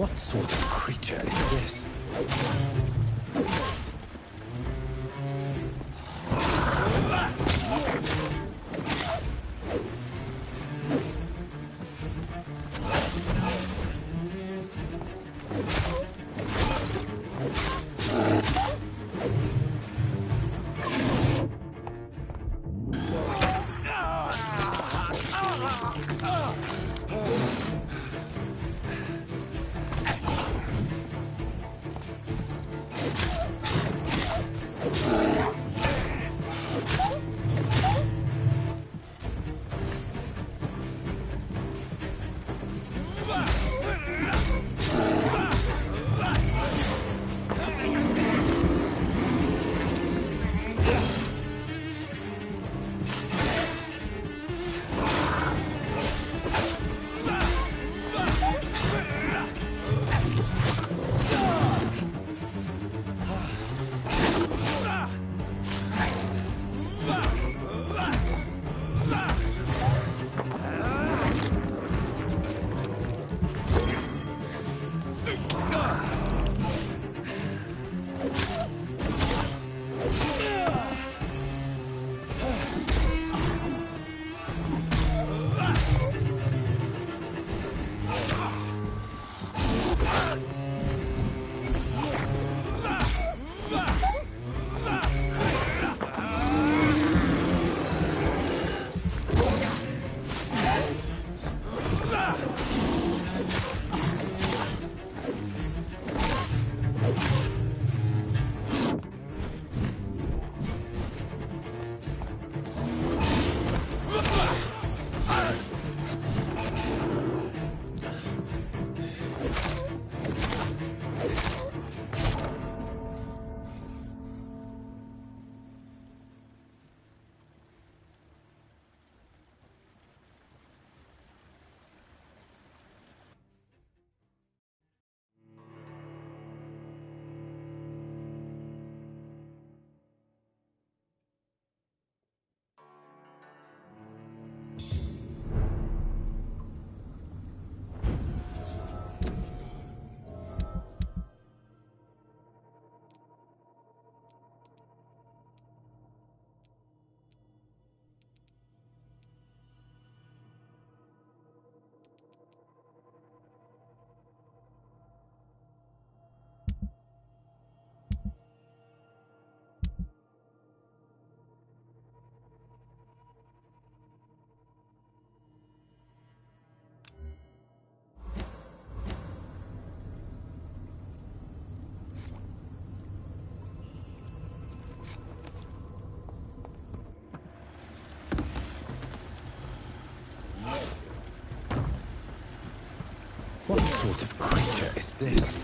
What sort of creature is this? What sort of creature is this?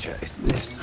creature is this?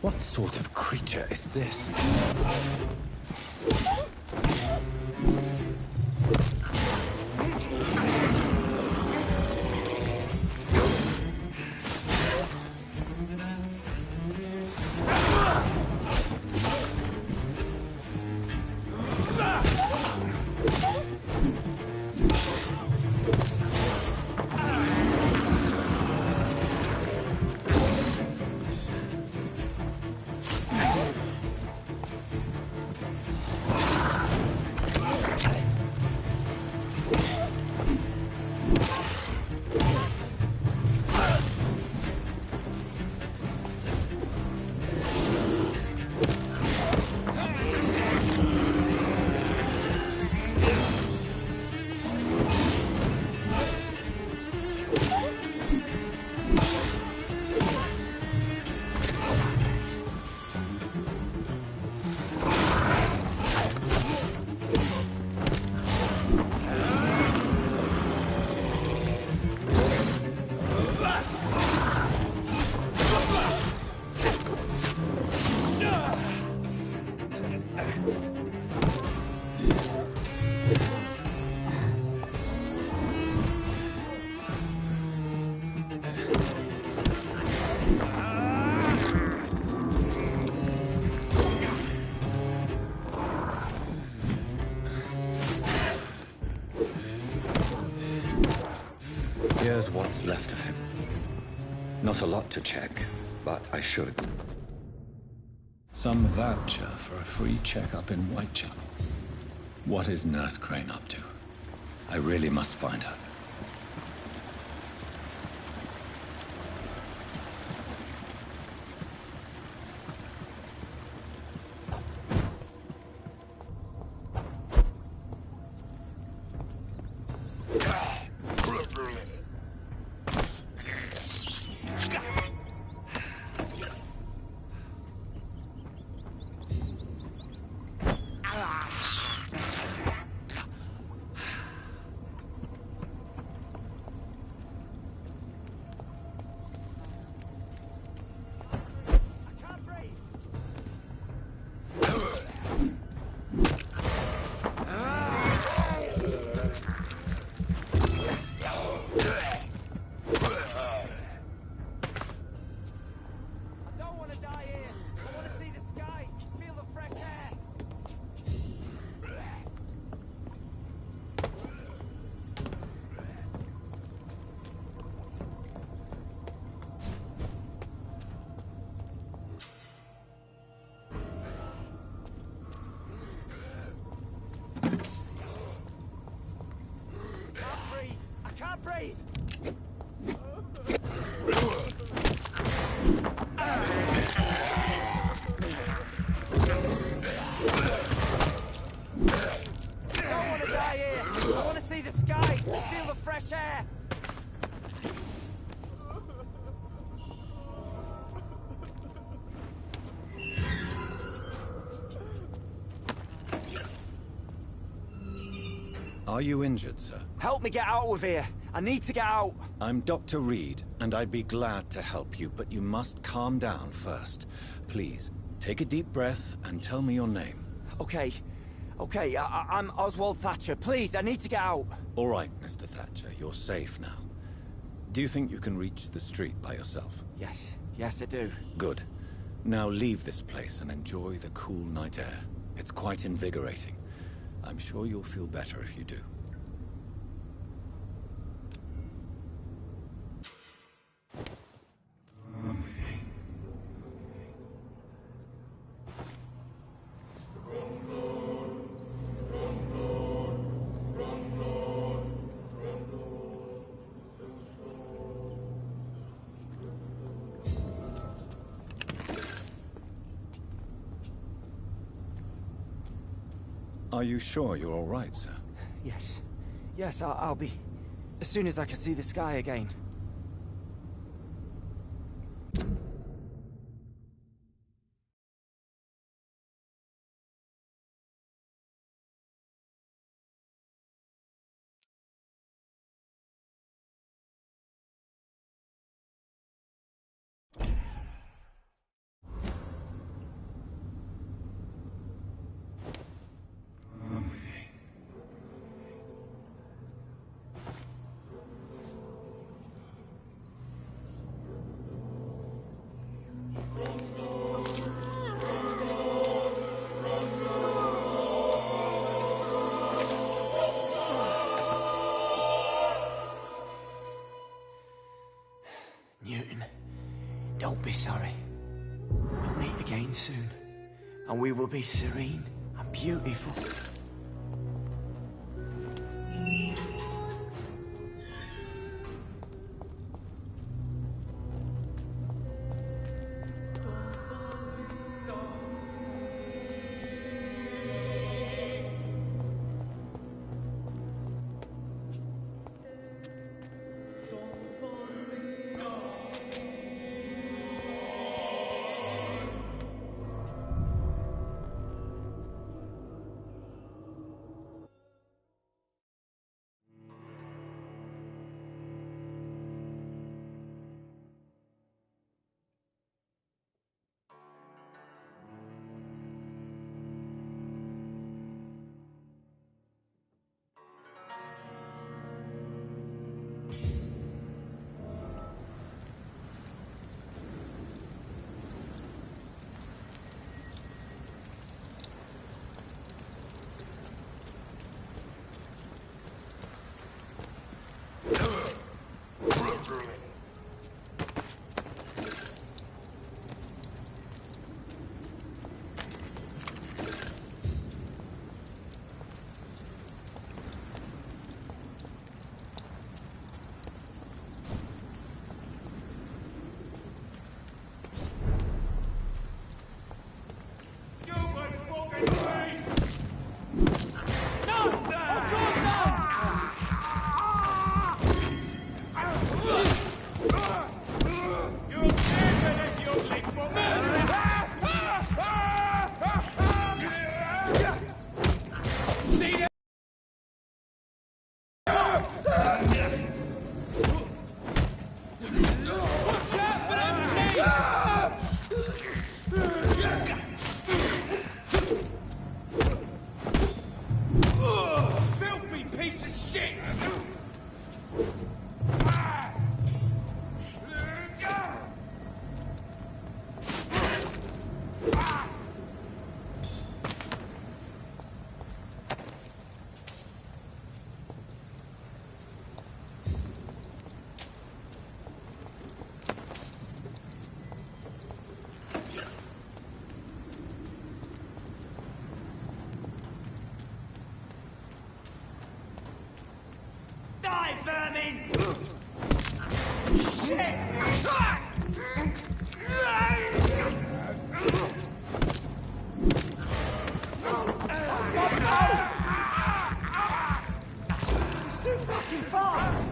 What sort of creature is this? Here's what's left of him. Not a lot to check, but I should. Some voucher for a free checkup in Whitechapel. What is Nurse Crane up to? I really must find her. die! I don't want to die here! I want to see the sky! Feel the fresh air! Are you injured, sir? Help me get out of here! I need to get out! I'm Dr. Reed, and I'd be glad to help you, but you must calm down first. Please, take a deep breath and tell me your name. Okay. Okay, I'm Oswald Thatcher. Please, I need to get out. All right, Mr. Thatcher, you're safe now. Do you think you can reach the street by yourself? Yes. Yes, I do. Good. Now leave this place and enjoy the cool night air. It's quite invigorating. I'm sure you'll feel better if you do. Are you sure you're all right, sir? Yes. Yes, I'll be... as soon as I can see the sky again. Newton, don't be sorry. We'll meet again soon, and we will be serene and beautiful. in! Shit! It's too fucking far!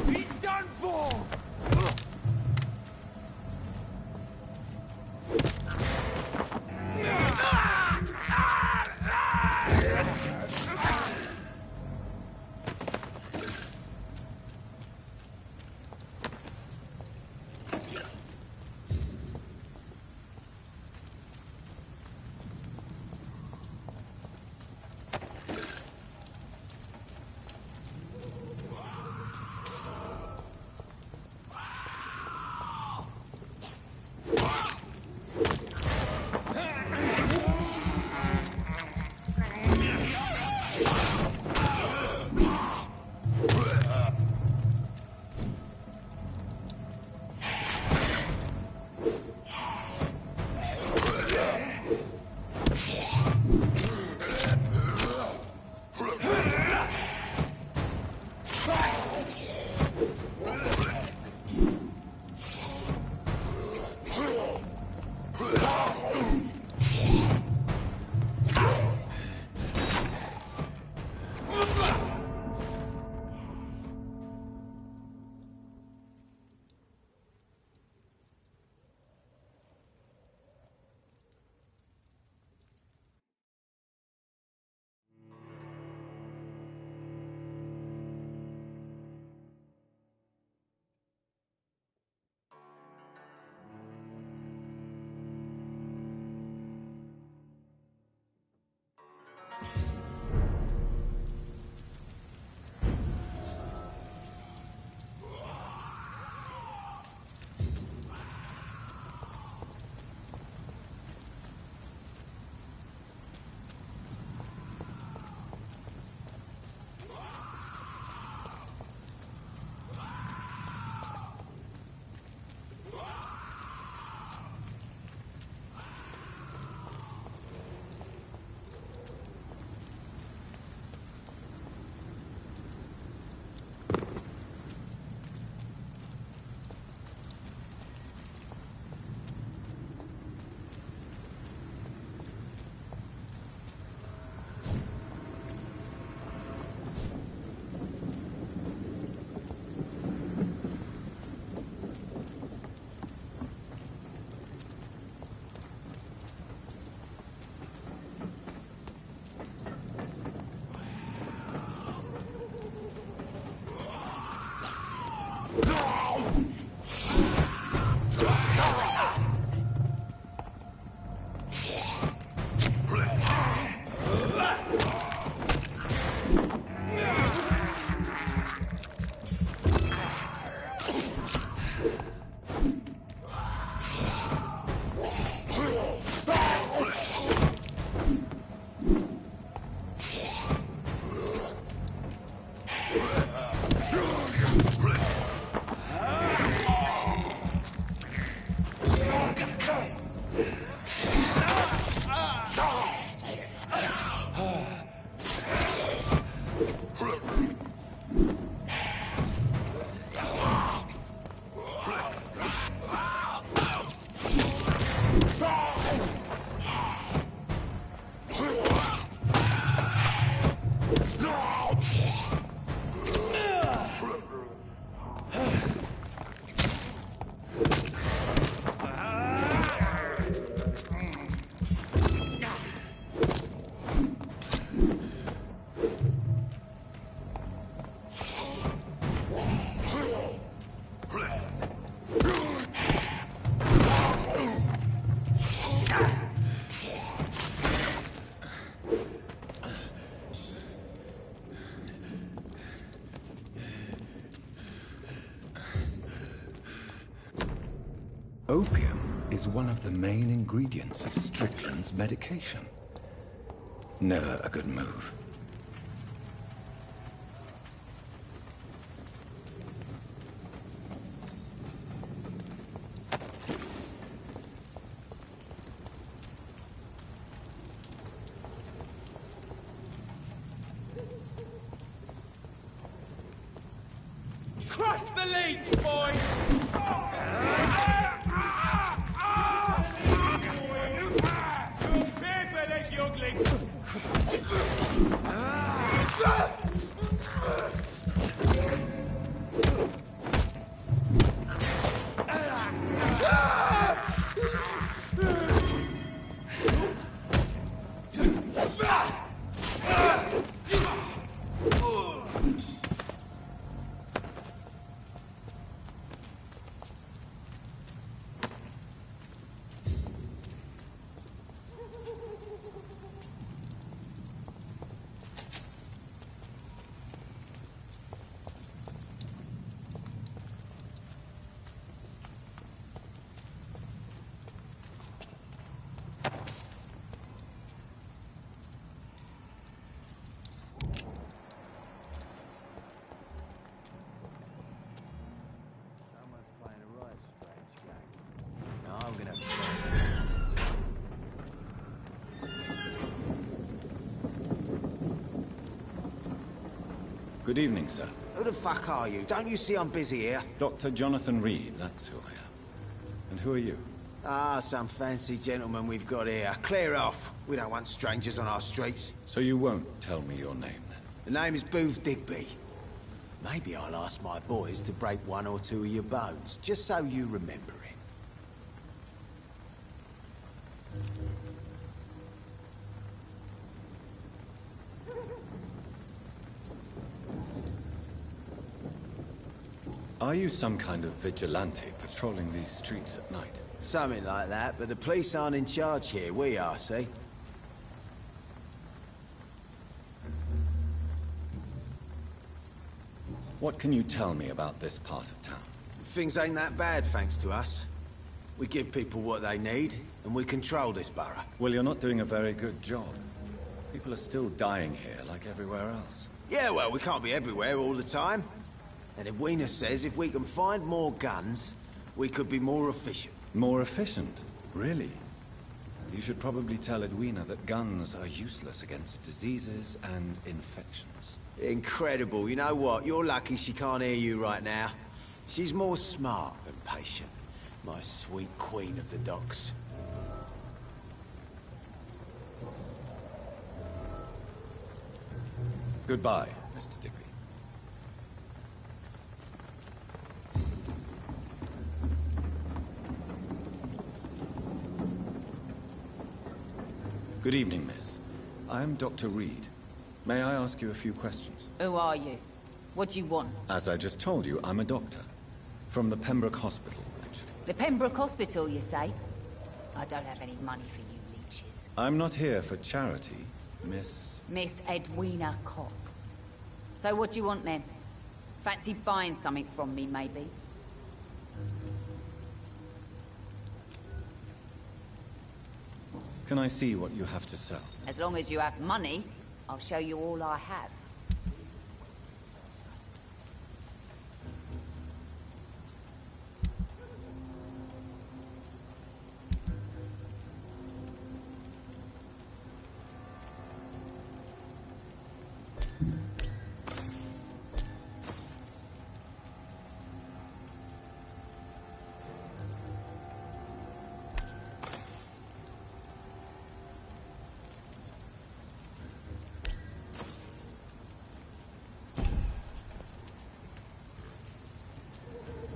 He's done for! Opium is one of the main ingredients of Strickland's medication. Never a good move. Crush the leech, boys! Pay for this, youngling! Good evening, sir. Who the fuck are you? Don't you see I'm busy here? Dr. Jonathan Reed, that's who I am. And who are you? Ah, some fancy gentleman we've got here. Clear off. We don't want strangers on our streets. So you won't tell me your name, then? The name is Booth Digby. Maybe I'll ask my boys to break one or two of your bones, just so you remember it. Are you some kind of vigilante patrolling these streets at night? Something like that, but the police aren't in charge here. We are, see? What can you tell me about this part of town? Things ain't that bad, thanks to us. We give people what they need, and we control this borough. Well, you're not doing a very good job. People are still dying here, like everywhere else. Yeah, well, we can't be everywhere all the time. And Edwina says if we can find more guns, we could be more efficient. More efficient? Really? You should probably tell Edwina that guns are useless against diseases and infections. Incredible. You know what? You're lucky she can't hear you right now. She's more smart than patient. My sweet queen of the docks. Goodbye, Mr. Digby. Good evening, miss. I am Dr. Reed. May I ask you a few questions? Who are you? What do you want? As I just told you, I'm a doctor. From the Pembroke Hospital, actually. The Pembroke Hospital, you say? I don't have any money for you leeches. I'm not here for charity, Miss... Miss Edwina Cox. So what do you want then? Fancy buying something from me, maybe? Can I see what you have to sell? As long as you have money, I'll show you all I have.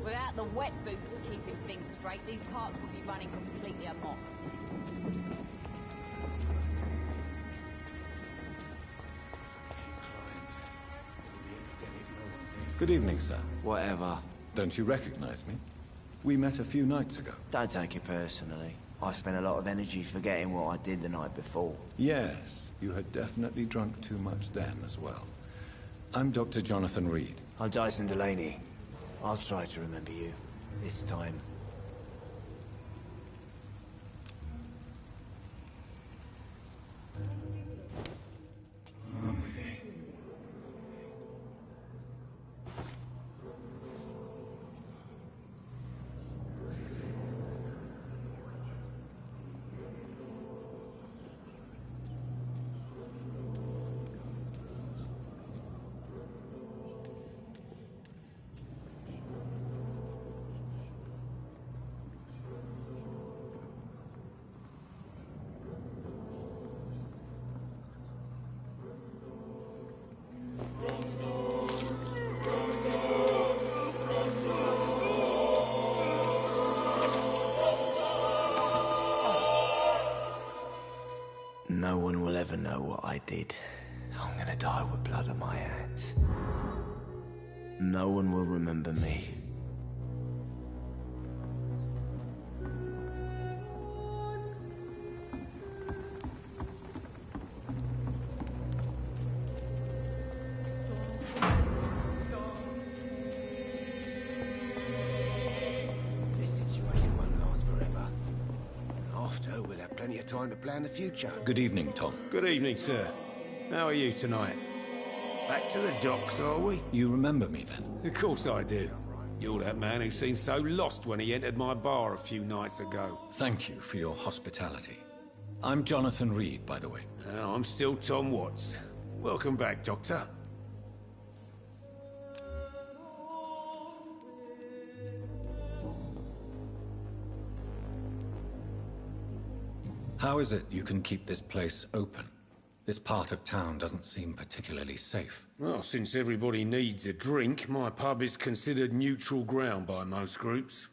Without the wet boots keeping things straight, these carts would be running completely amok. Good evening, sir. Whatever. Don't you recognize me? We met a few nights ago. Don't take it personally. I spent a lot of energy forgetting what I did the night before. Yes, you had definitely drunk too much then as well. I'm Dr. Jonathan Reed. I'm Dyson Delaney. I'll try to remember you. This time. did. I'm gonna die with blood on my hands. No one will remember me. This situation won't last forever. After, we'll have plenty of time to plan the future. Good evening, Tom. Good evening, sir. How are you tonight? Back to the docks, are we? You remember me then? Of course I do. You're that man who seemed so lost when he entered my bar a few nights ago. Thank you for your hospitality. I'm Jonathan Reed, by the way. I'm still Tom Watts. Welcome back, Doctor. How is it you can keep this place open? This part of town doesn't seem particularly safe. Well, since everybody needs a drink, my pub is considered neutral ground by most groups.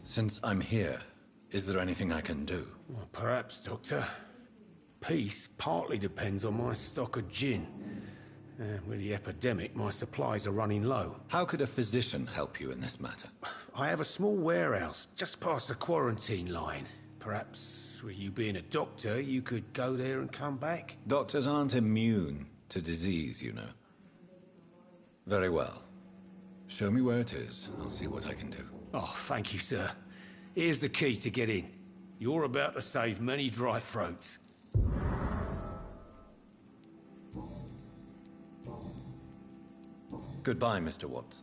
Since I'm here, is there anything I can do? Well, perhaps, Doctor. Peace partly depends on my stock of gin. With the epidemic, my supplies are running low. How could a physician help you in this matter? I have a small warehouse just past the quarantine line. Perhaps, with you being a doctor, you could go there and come back? Doctors aren't immune to disease, you know. Very well. Show me where it is. I'll see what I can do. Oh, thank you, sir. Here's the key to get in. You're about to save many dry throats. Goodbye, Mr. Watts.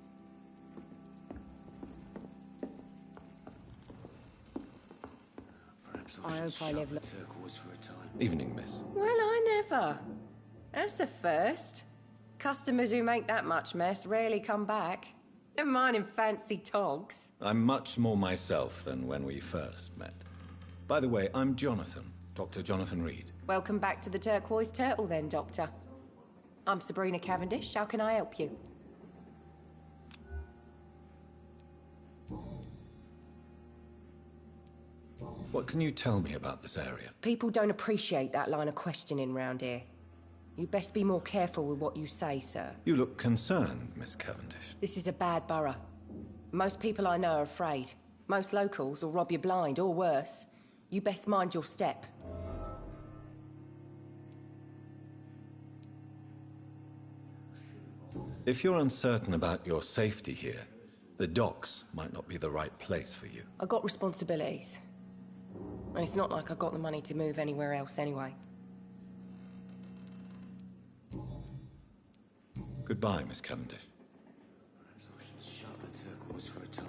Perhaps I hope I live turquoise for a time. Evening, miss. Well, I never. That's a first. Customers who make that much mess rarely come back. Never mind in fancy togs. I'm much more myself than when we first met. By the way, I'm Jonathan, Dr. Jonathan Reed. Welcome back to the Turquoise Turtle then, Doctor. I'm Sabrina Cavendish. How can I help you? What can you tell me about this area? People don't appreciate that line of questioning round here. You best be more careful with what you say, sir. You look concerned, Miss Cavendish. This is a bad borough. Most people I know are afraid. Most locals will rob you blind, or worse. You best mind your step. If you're uncertain about your safety here, the docks might not be the right place for you. I got responsibilities. And it's not like I got the money to move anywhere else anyway. Goodbye, Miss Cavendish. Perhaps I should shut the turquoise for a time.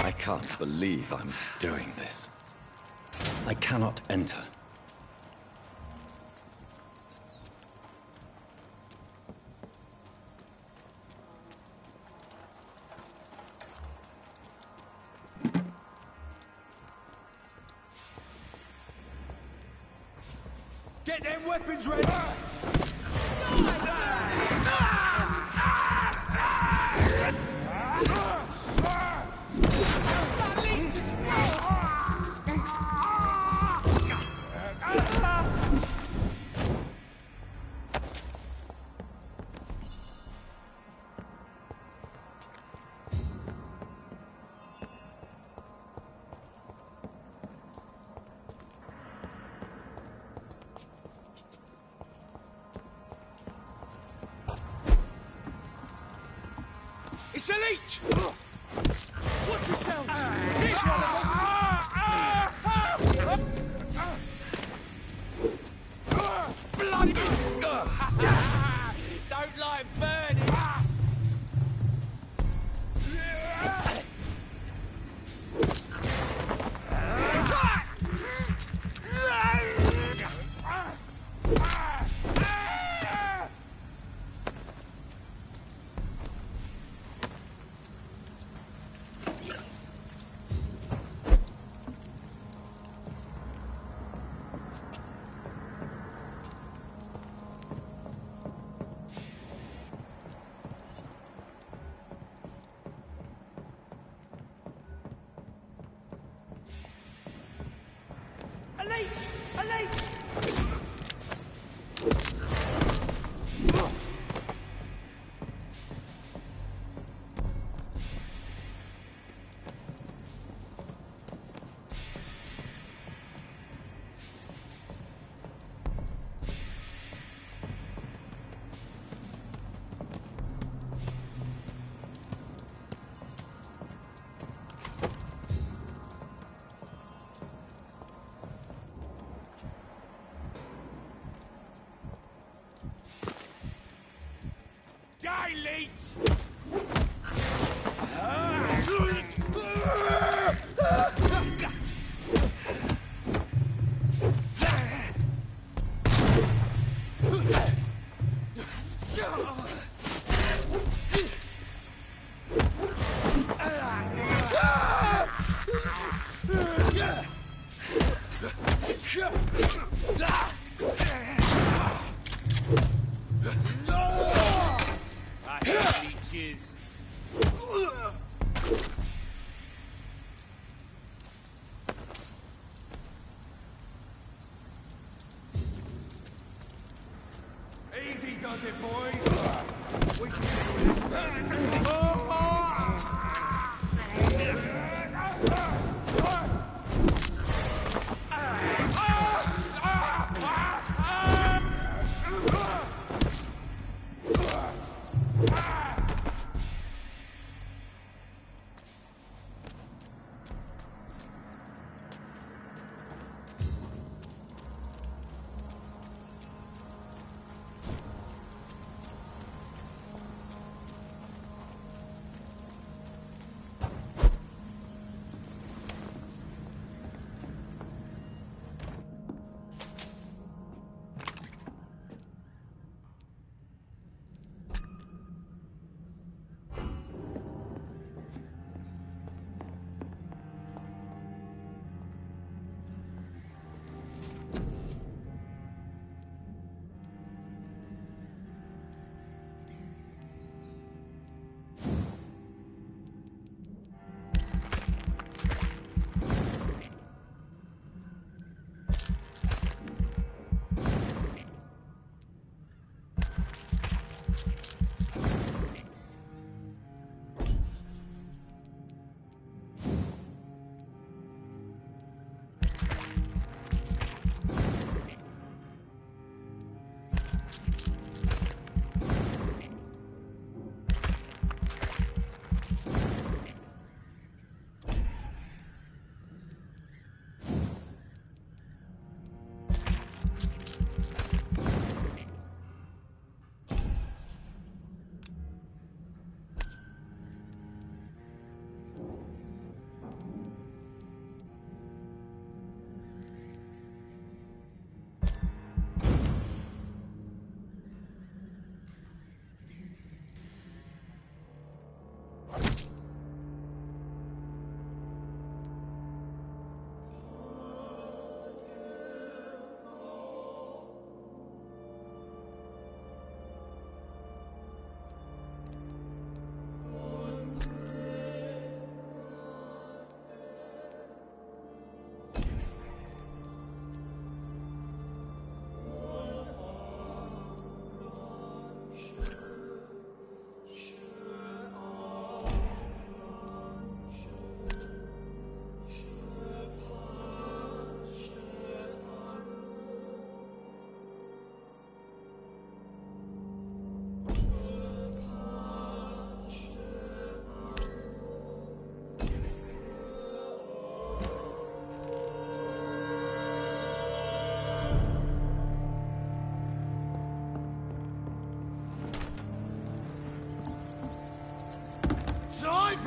I can't believe I'm doing this. I cannot enter. Get them weapons ready! It's a leech! Watch yourselves! Here's one of them! Bloody! Don't like burning! A leech! A leech! Die, leech! I hate leeches. Easy does it, boys. We can deal with this.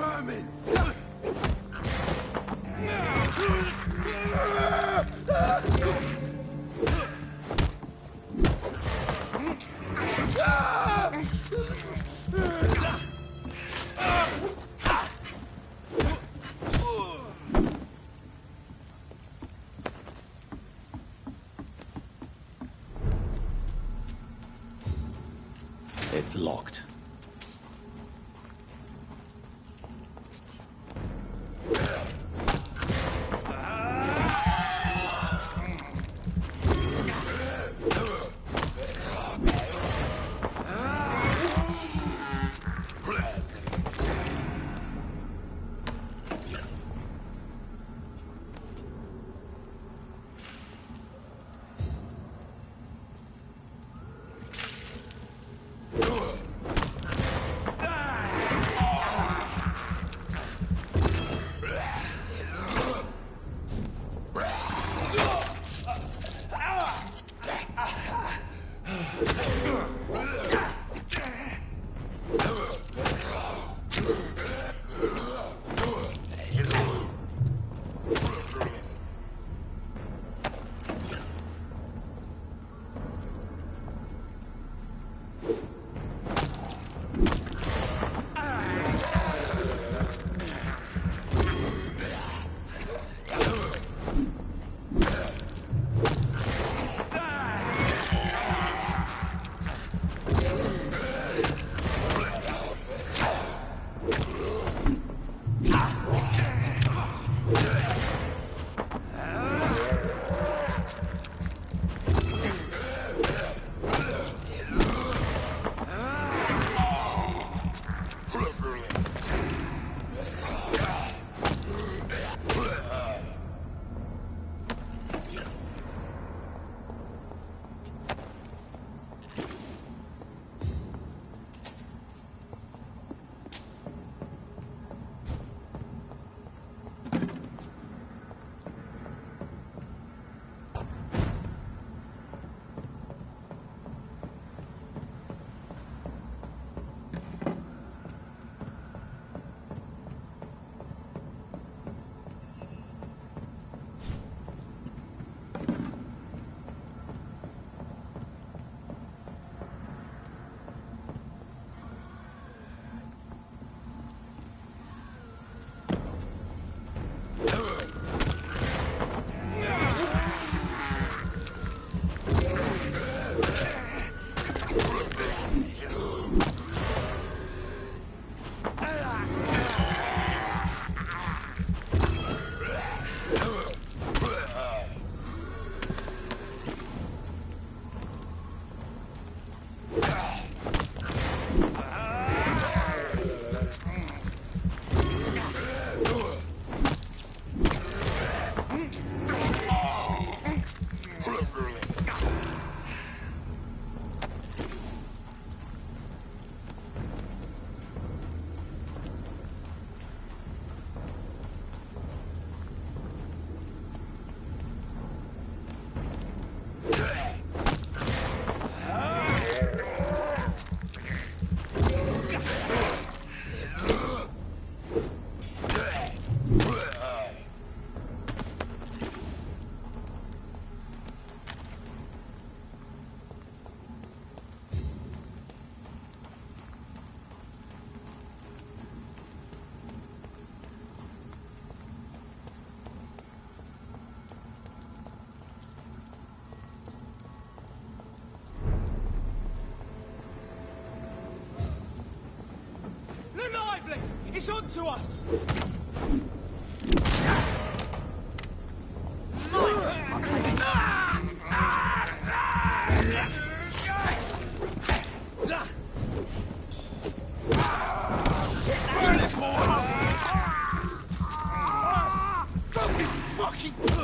vermin! It's locked. It's on to us! Don't be fucking...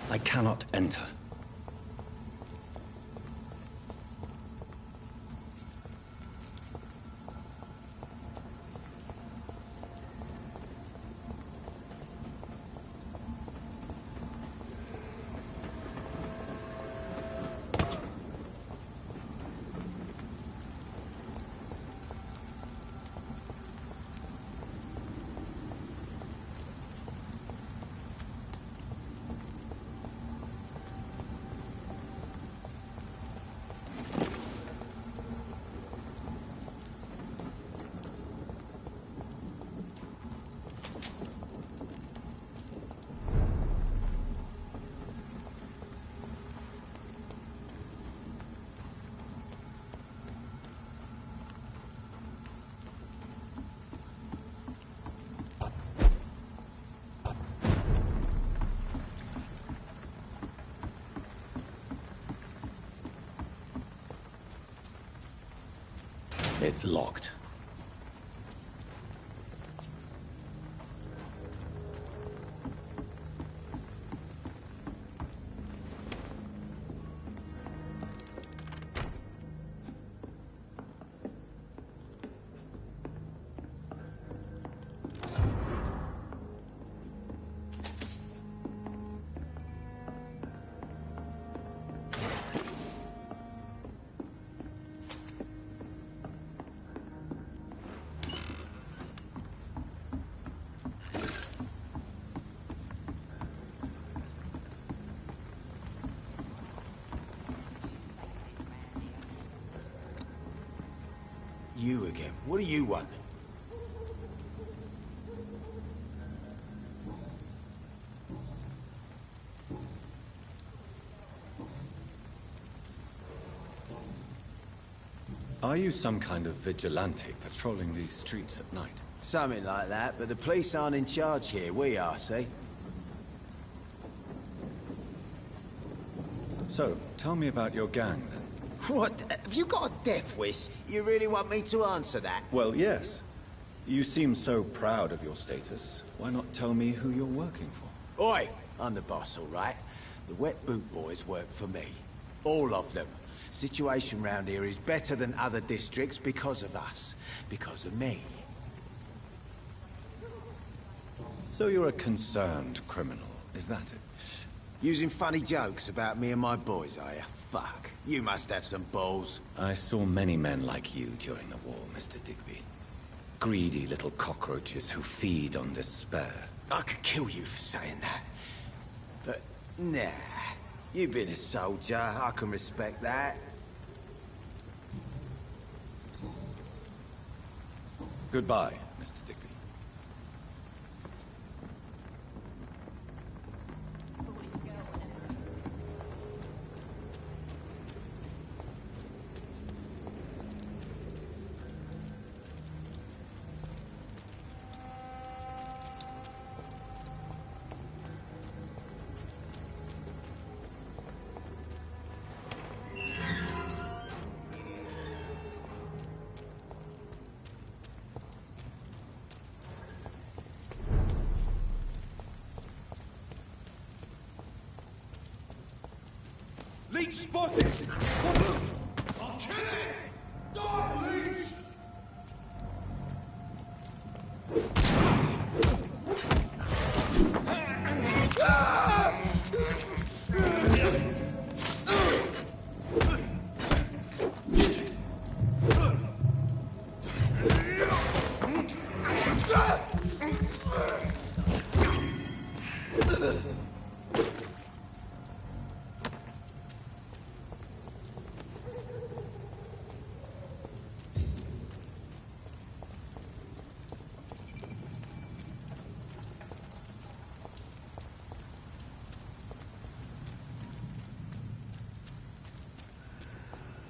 I cannot enter. It's locked. You again. What do you want? Are you some kind of vigilante patrolling these streets at night? Something like that, but the police aren't in charge here. We are, see? So, tell me about your gang, then. What? Have you got a death wish? You really want me to answer that? Well, yes. You seem so proud of your status. Why not tell me who you're working for? Oi! I'm the boss, all right? The Wet Boot Boys work for me. All of them. Situation round here is better than other districts because of us. Because of me. So you're a concerned criminal, is that it? Using funny jokes about me and my boys, are you? Fuck. You must have some balls. I saw many men like you during the war, Mr. Digby. Greedy little cockroaches who feed on despair. I could kill you for saying that. But, nah. You've been a soldier. I can respect that. Goodbye, Mr. Digby. Leech spotted! I'll kill it! Die, Leech!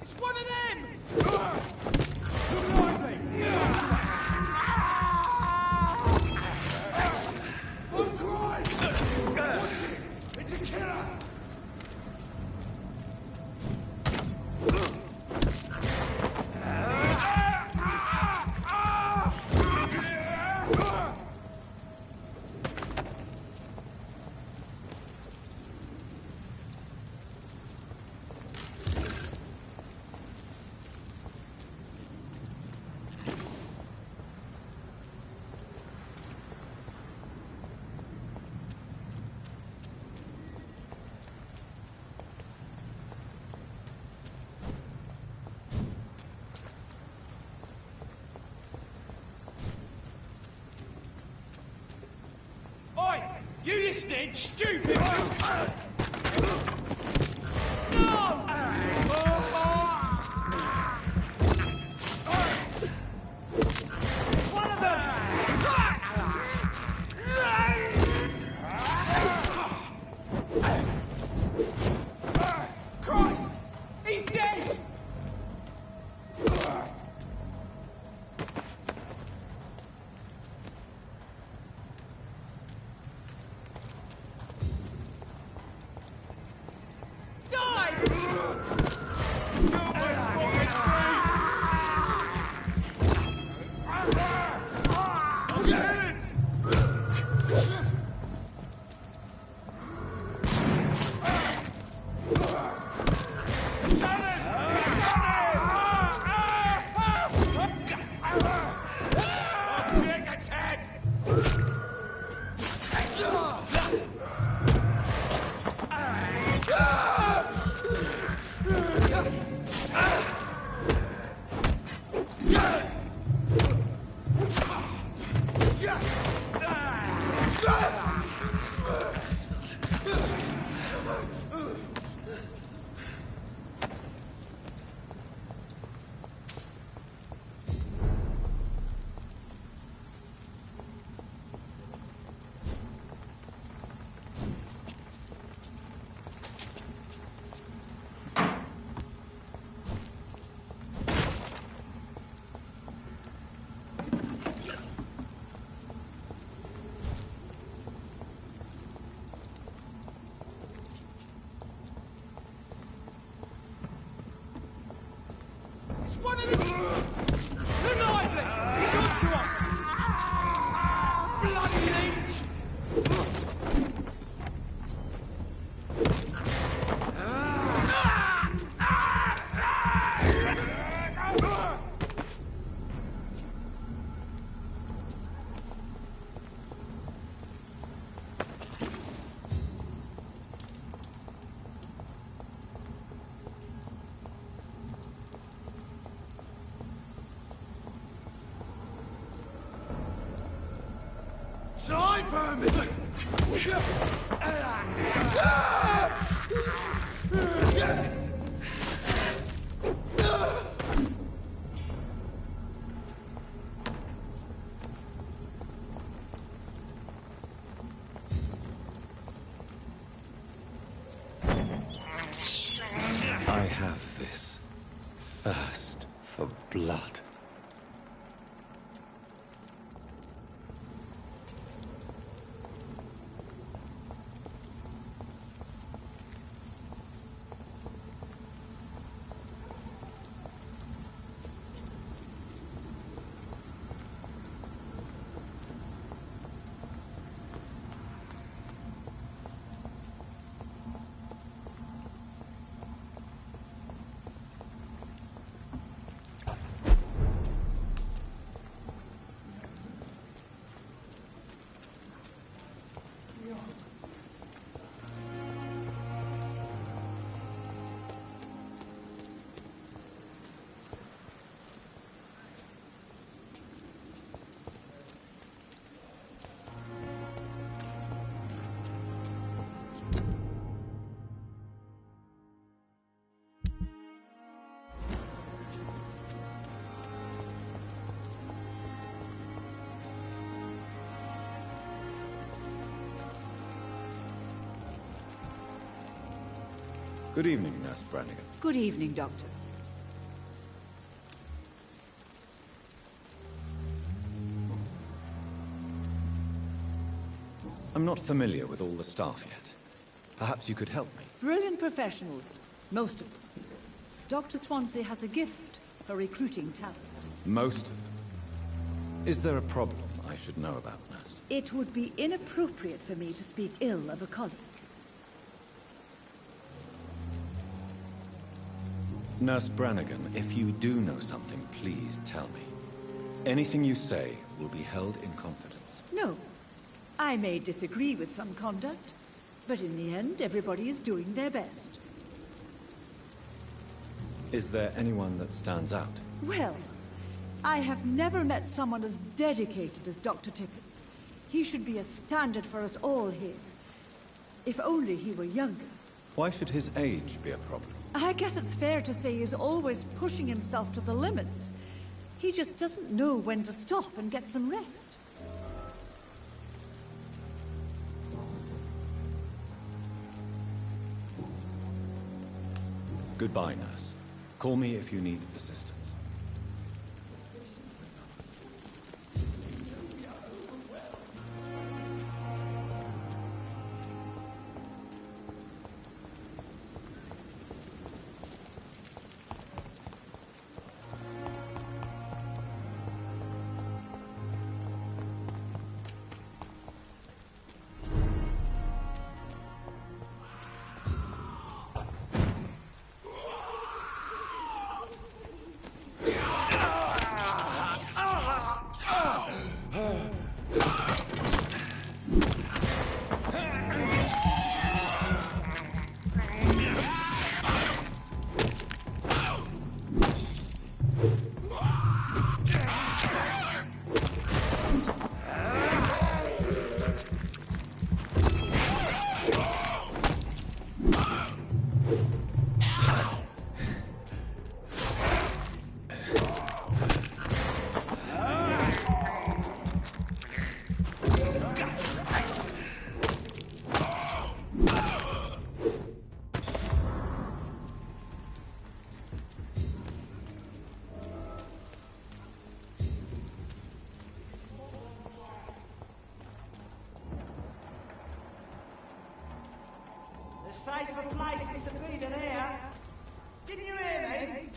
It's one of them! Look lively! Don't cry! Watch You listening, stupid? No! It's one of them! Christ! He's dead! It's one of them! They're lively! He's on to us! Bloody leech! I have this thirst for blood. Good evening, Nurse Brannigan. Good evening, Doctor. I'm not familiar with all the staff yet. Perhaps you could help me. Brilliant professionals, most of them. Dr. Swansea has a gift for recruiting talent. Most of them. Is there a problem I should know about, Nurse? It would be inappropriate for me to speak ill of a colleague. Nurse Brannigan, if you do know something, please tell me. Anything you say will be held in confidence. No. I may disagree with some conduct, but in the end, everybody is doing their best. Is there anyone that stands out? Well, I have never met someone as dedicated as Dr. Tippets. He should be a standard for us all here. If only he were younger. Why should his age be a problem? I guess it's fair to say he's always pushing himself to the limits. He just doesn't know when to stop and get some rest. Goodbye, nurse. Call me if you need assistance. Safer places to be than here. Didn't you hear me?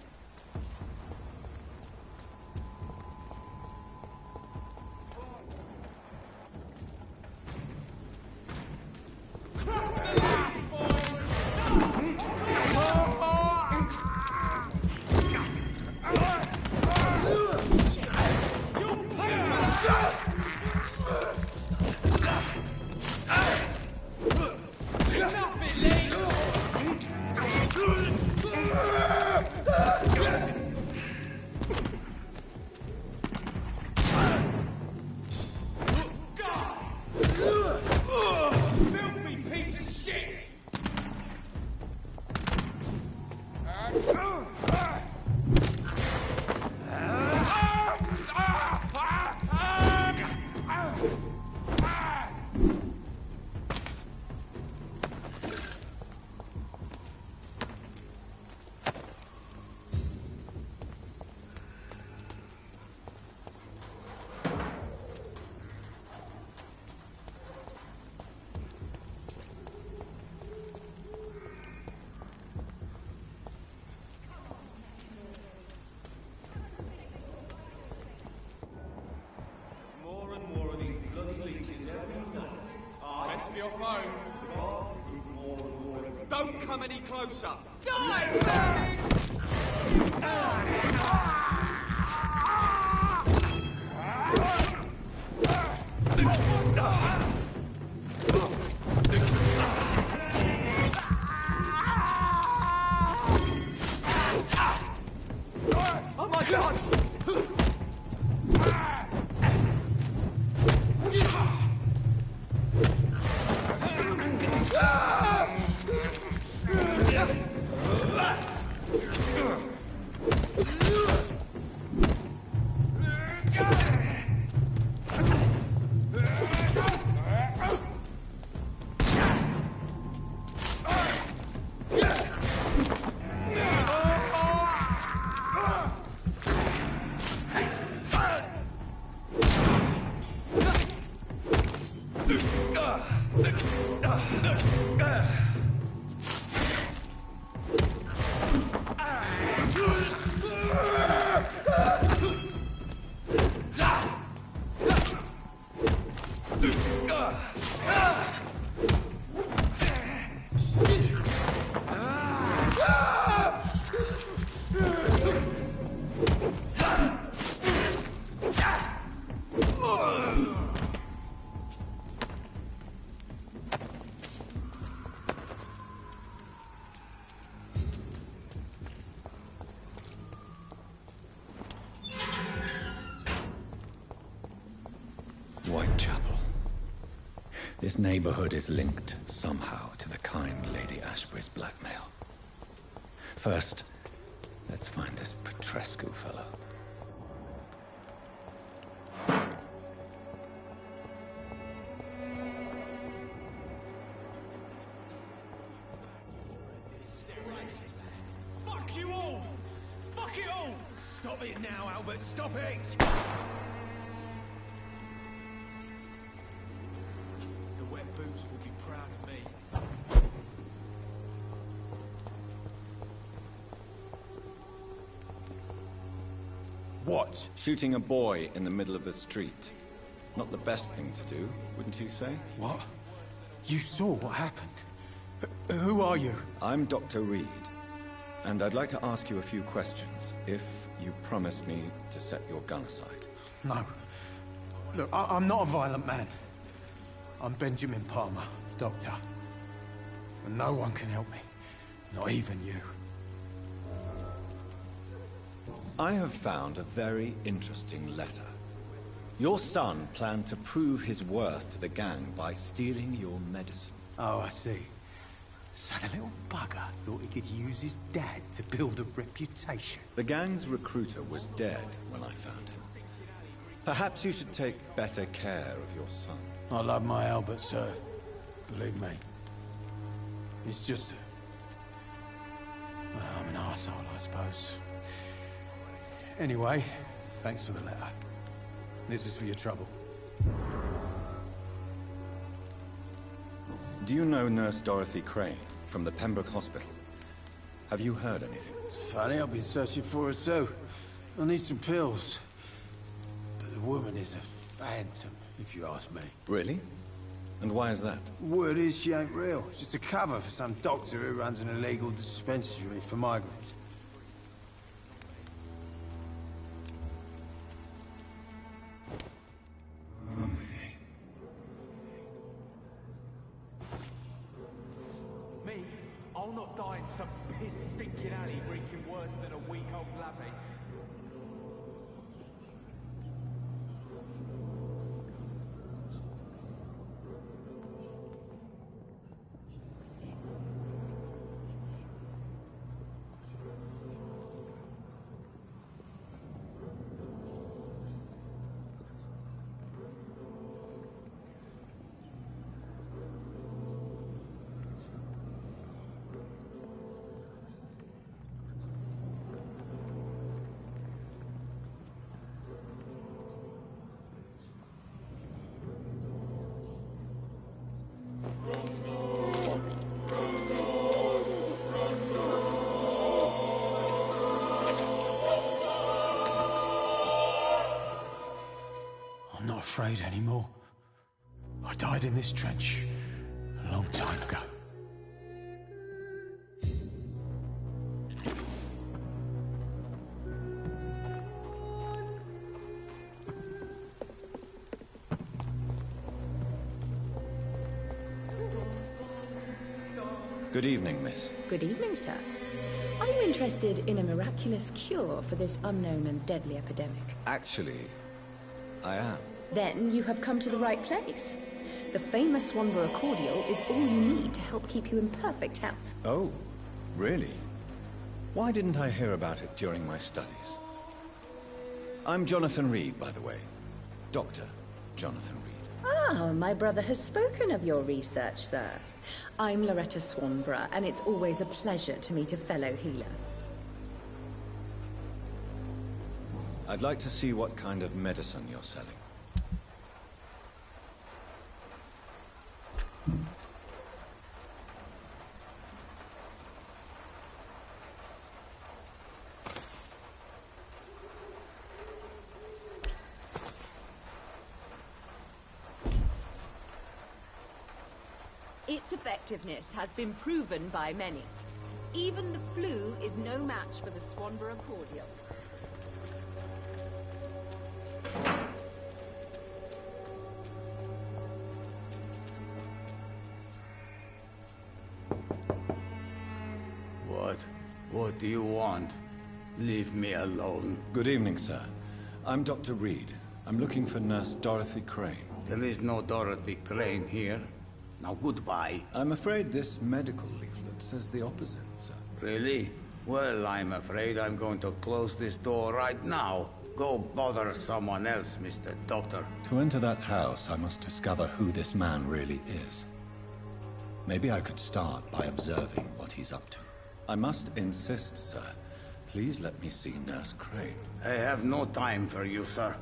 For your phone. Don't come any closer. Oh my God! This neighborhood is linked somehow to the kind Lady Ashbury's blackmail. First, let's find this Petrescu fellow. Fuck you all! Fuck it all! Stop it now, Albert, stop it! The wet boots will be proud of me. What? Shooting a boy in the middle of the street. Not the best thing to do, wouldn't you say? What? You saw what happened? Who are you? I'm Dr. Reed, and I'd like to ask you a few questions, if you promise me to set your gun aside. No. Look, I'm not a violent man. I'm Benjamin Palmer, doctor. And no one can help me. Not even you. I have found a very interesting letter. Your son planned to prove his worth to the gang by stealing your medicine. Oh, I see. So the little bugger thought he could use his dad to build a reputation. The gang's recruiter was dead when I found him. Perhaps you should take better care of your son. I love my Albert, sir. Believe me. It's just... well, I'm an arsehole, I suppose. Anyway, thanks for the letter. This is for your trouble. Do you know Nurse Dorothy Crane from the Pembroke Hospital? Have you heard anything? It's funny, I've been searching for her too. I need some pills. But the woman is a phantom, if you ask me. Really? And why is that? Word is she ain't real. It's just a cover for some doctor who runs an illegal dispensary for migrants. Me? I'll not die in some piss-stinking alley reeking worse than a week-old lavvy. I'm not afraid anymore. I died in this trench a long time ago. Good evening, miss. Good evening, sir. Are you interested in a miraculous cure for this unknown and deadly epidemic? Actually, I am. Then you have come to the right place. The famous Swanborough cordial is all you need to help keep you in perfect health. Oh, really? Why didn't I hear about it during my studies? I'm Jonathan Reed, by the way. Dr. Jonathan Reed. Ah, my brother has spoken of your research, sir. I'm Loretta Swanborough, and it's always a pleasure to meet a fellow healer. I'd like to see what kind of medicine you're selling. Its effectiveness has been proven by many. Even the flu is no match for the Swanborough cordial. What do you want? Leave me alone. Good evening, sir. I'm Dr. Reed. I'm looking for Nurse Dorothy Crane. There is no Dorothy Crane here. Now goodbye. I'm afraid this medical leaflet says the opposite, sir. Really? Well, I'm afraid I'm going to close this door right now. Go bother someone else, Mr. Doctor. To enter that house, I must discover who this man really is. Maybe I could start by observing what he's up to. I must insist, sir. Please let me see Nurse Crane. I have no time for you, sir.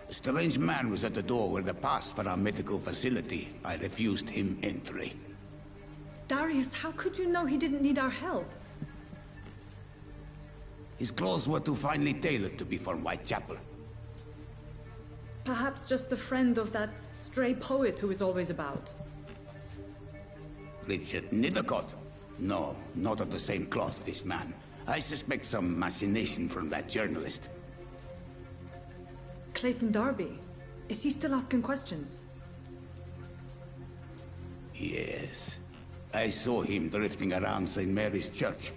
A strange man was at the door with a pass for our medical facility. I refused him entry. Darius, how could you know he didn't need our help? His clothes were too finely tailored to be from Whitechapel. Perhaps just a friend of that stray poet who is always about. Richard Nethercott? No, not of the same cloth, this man. I suspect some machination from that journalist. Clayton Darby. Is he still asking questions? Yes. I saw him drifting around St. Mary's Church.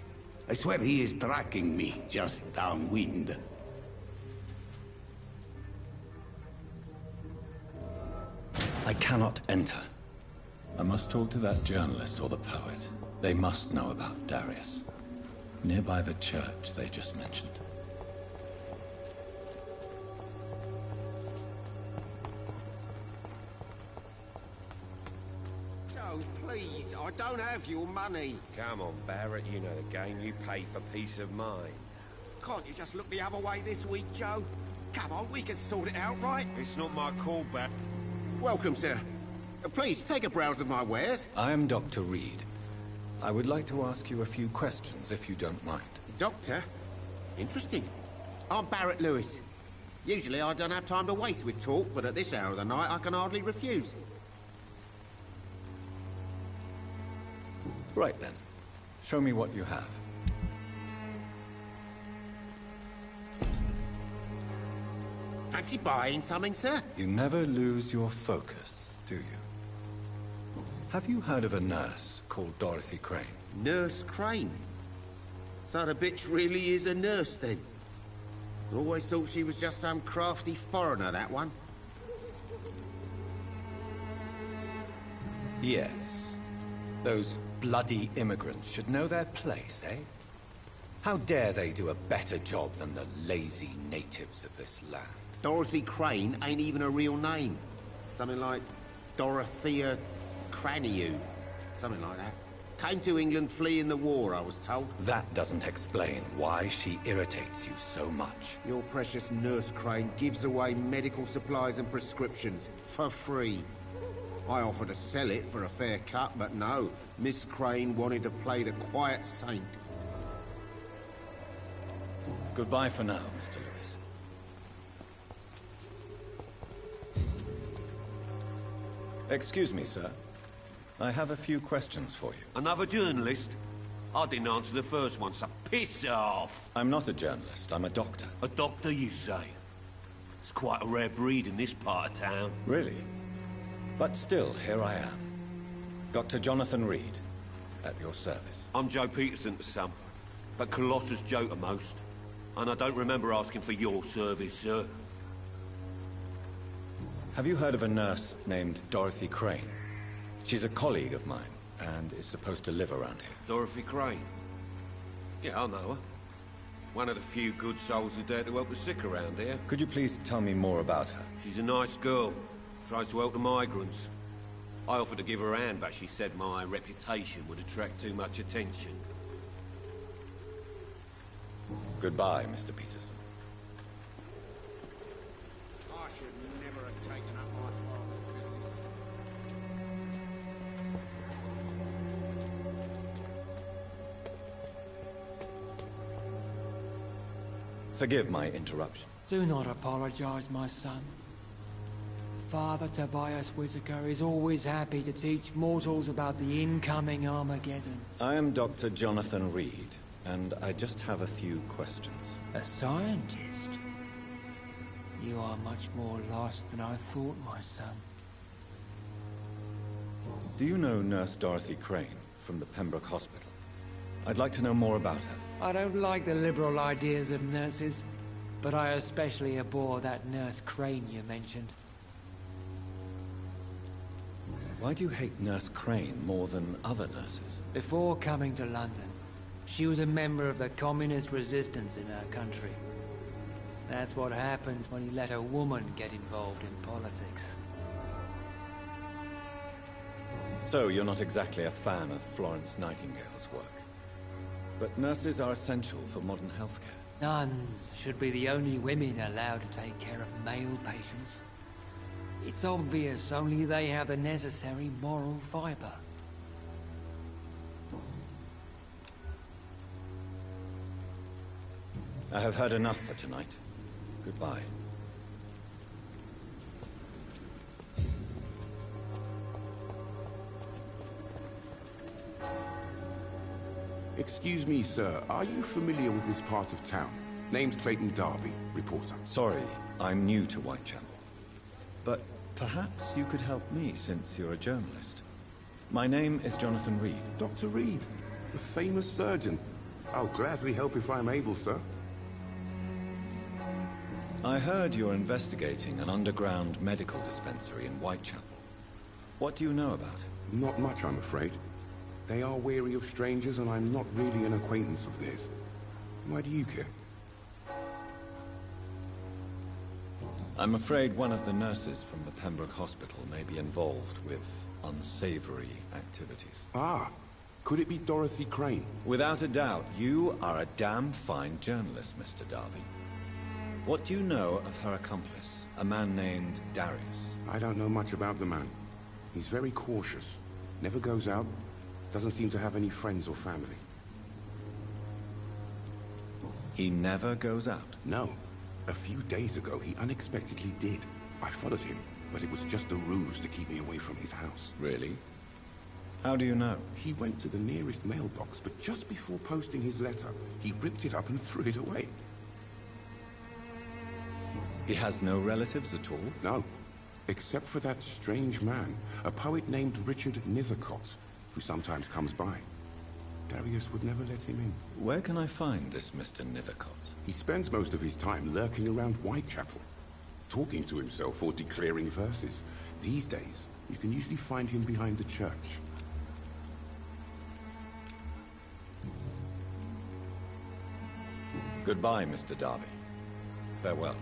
I swear he is tracking me just downwind. I cannot enter. I must talk to that journalist or the poet. They must know about Darius. Nearby the church they just mentioned. Joe, please, I don't have your money. Come on, Barrett, you know the game. You pay for peace of mind. Can't you just look the other way this week, Joe? Come on, we can sort it out, right? It's not my call, Barrett. Welcome, sir. Please, take a browse of my wares. I am Dr. Reed. I would like to ask you a few questions, if you don't mind. Doctor? Interesting. I'm Barrett Lewis. Usually I don't have time to waste with talk, but at this hour of the night I can hardly refuse. Right then. Show me what you have. Fancy buying something, sir? You never lose your focus, do you? Have you heard of a nurse called Dorothy Crane? Nurse Crane? So the bitch really is a nurse, then? I always thought she was just some crafty foreigner, that one. Yes. Those bloody immigrants should know their place, eh? How dare they do a better job than the lazy natives of this land? Dorothy Crane ain't even a real name. Something like Dorothea Craniu. Something like that. Came to England fleeing the war, I was told. That doesn't explain why she irritates you so much. Your precious Nurse Crane gives away medical supplies and prescriptions for free. I offered to sell it for a fair cut, but no. Miss Crane wanted to play the quiet saint. Goodbye for now, Mr. Lewis. Excuse me, sir. I have a few questions for you. Another journalist? I didn't answer the first one, so piss off! I'm not a journalist, I'm a doctor. A doctor, you say? It's quite a rare breed in this part of town. Really? But still, here I am. Dr. Jonathan Reed, at your service. I'm Joe Peterson's son. but Colossus joker most. And I don't remember asking for your service, sir. Have you heard of a nurse named Dorothy Crane? She's a colleague of mine, and is supposed to live around here. Dorothy Crane? Yeah, I know her. One of the few good souls who dare to help the sick around here. Could you please tell me more about her? She's a nice girl. Tries to help the migrants. I offered to give her a hand, but she said my reputation would attract too much attention. Goodbye, Mr. Peterson. I should never have taken up my father's business. Forgive my interruption. Do not apologize, my son. Father Tobias Whitaker is always happy to teach mortals about the incoming Armageddon. I am Dr. Jonathan Reed, and I just have a few questions. A scientist? You are much more lost than I thought, my son. Do you know Nurse Dorothy Crane from the Pembroke Hospital? I'd like to know more about her. I don't like the liberal ideas of nurses, but I especially abhor that Nurse Crane you mentioned. Why do you hate Nurse Crane more than other nurses? Before coming to London, she was a member of the communist resistance in her country. That's what happens when you let a woman get involved in politics. So, you're not exactly a fan of Florence Nightingale's work. But nurses are essential for modern healthcare. Nuns should be the only women allowed to take care of male patients. It's obvious only they have the necessary moral fiber. I have heard enough for tonight. Goodbye. Excuse me, sir. Are you familiar with this part of town? Name's Clayton Darby, reporter. Sorry, I'm new to Whitechapel. But perhaps you could help me, since you're a journalist. My name is Jonathan Reed. Dr. Reed, the famous surgeon. I'll gladly help if I'm able, sir. I heard you're investigating an underground medical dispensary in Whitechapel. What do you know about it? Not much, I'm afraid. They are wary of strangers, and I'm not really an acquaintance of theirs. Why do you care? I'm afraid one of the nurses from the Pembroke Hospital may be involved with unsavory activities. Ah, could it be Dorothy Crane? Without a doubt, you are a damn fine journalist, Mr. Darby. What do you know of her accomplice, a man named Darius? I don't know much about the man. He's very cautious. Never goes out. Doesn't seem to have any friends or family. He never goes out? No. A few days ago, he unexpectedly did. I followed him, but it was just a ruse to keep me away from his house. Really? How do you know? He went to the nearest mailbox, but just before posting his letter, he ripped it up and threw it away. He has no relatives at all? No. Except for that strange man, a poet named Richard Nithercott, who sometimes comes by. Darius would never let him in. Where can I find this Mr. Nithercott? He spends most of his time lurking around Whitechapel, talking to himself or declaring verses. These days, you can usually find him behind the church. Goodbye, Mr. Darby. Farewell.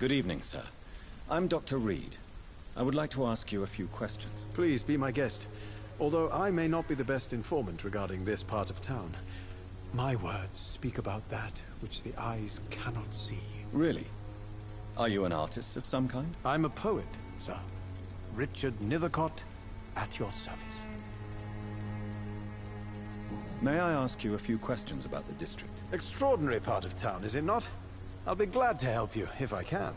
Good evening, sir. I'm Dr. Reed. I would like to ask you a few questions. Please be my guest. Although I may not be the best informant regarding this part of town, my words speak about that which the eyes cannot see. Really? Are you an artist of some kind? I'm a poet, sir. Richard Nethercott, at your service. May I ask you a few questions about the district? Extraordinary part of town, is it not? I'll be glad to help you, if I can.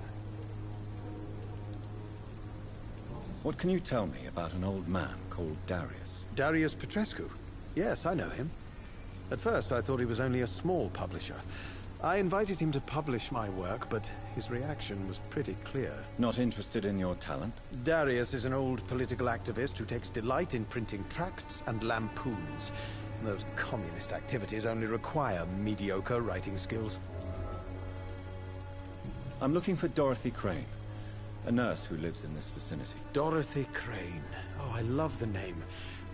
What can you tell me about an old man called Darius? Darius Petrescu? Yes, I know him. At first, I thought he was only a small publisher. I invited him to publish my work, but his reaction was pretty clear. Not interested in your talent? Darius is an old political activist who takes delight in printing tracts and lampoons. Those communist activities only require mediocre writing skills. I'm looking for Dorothy Crane, a nurse who lives in this vicinity. Dorothy Crane. Oh, I love the name.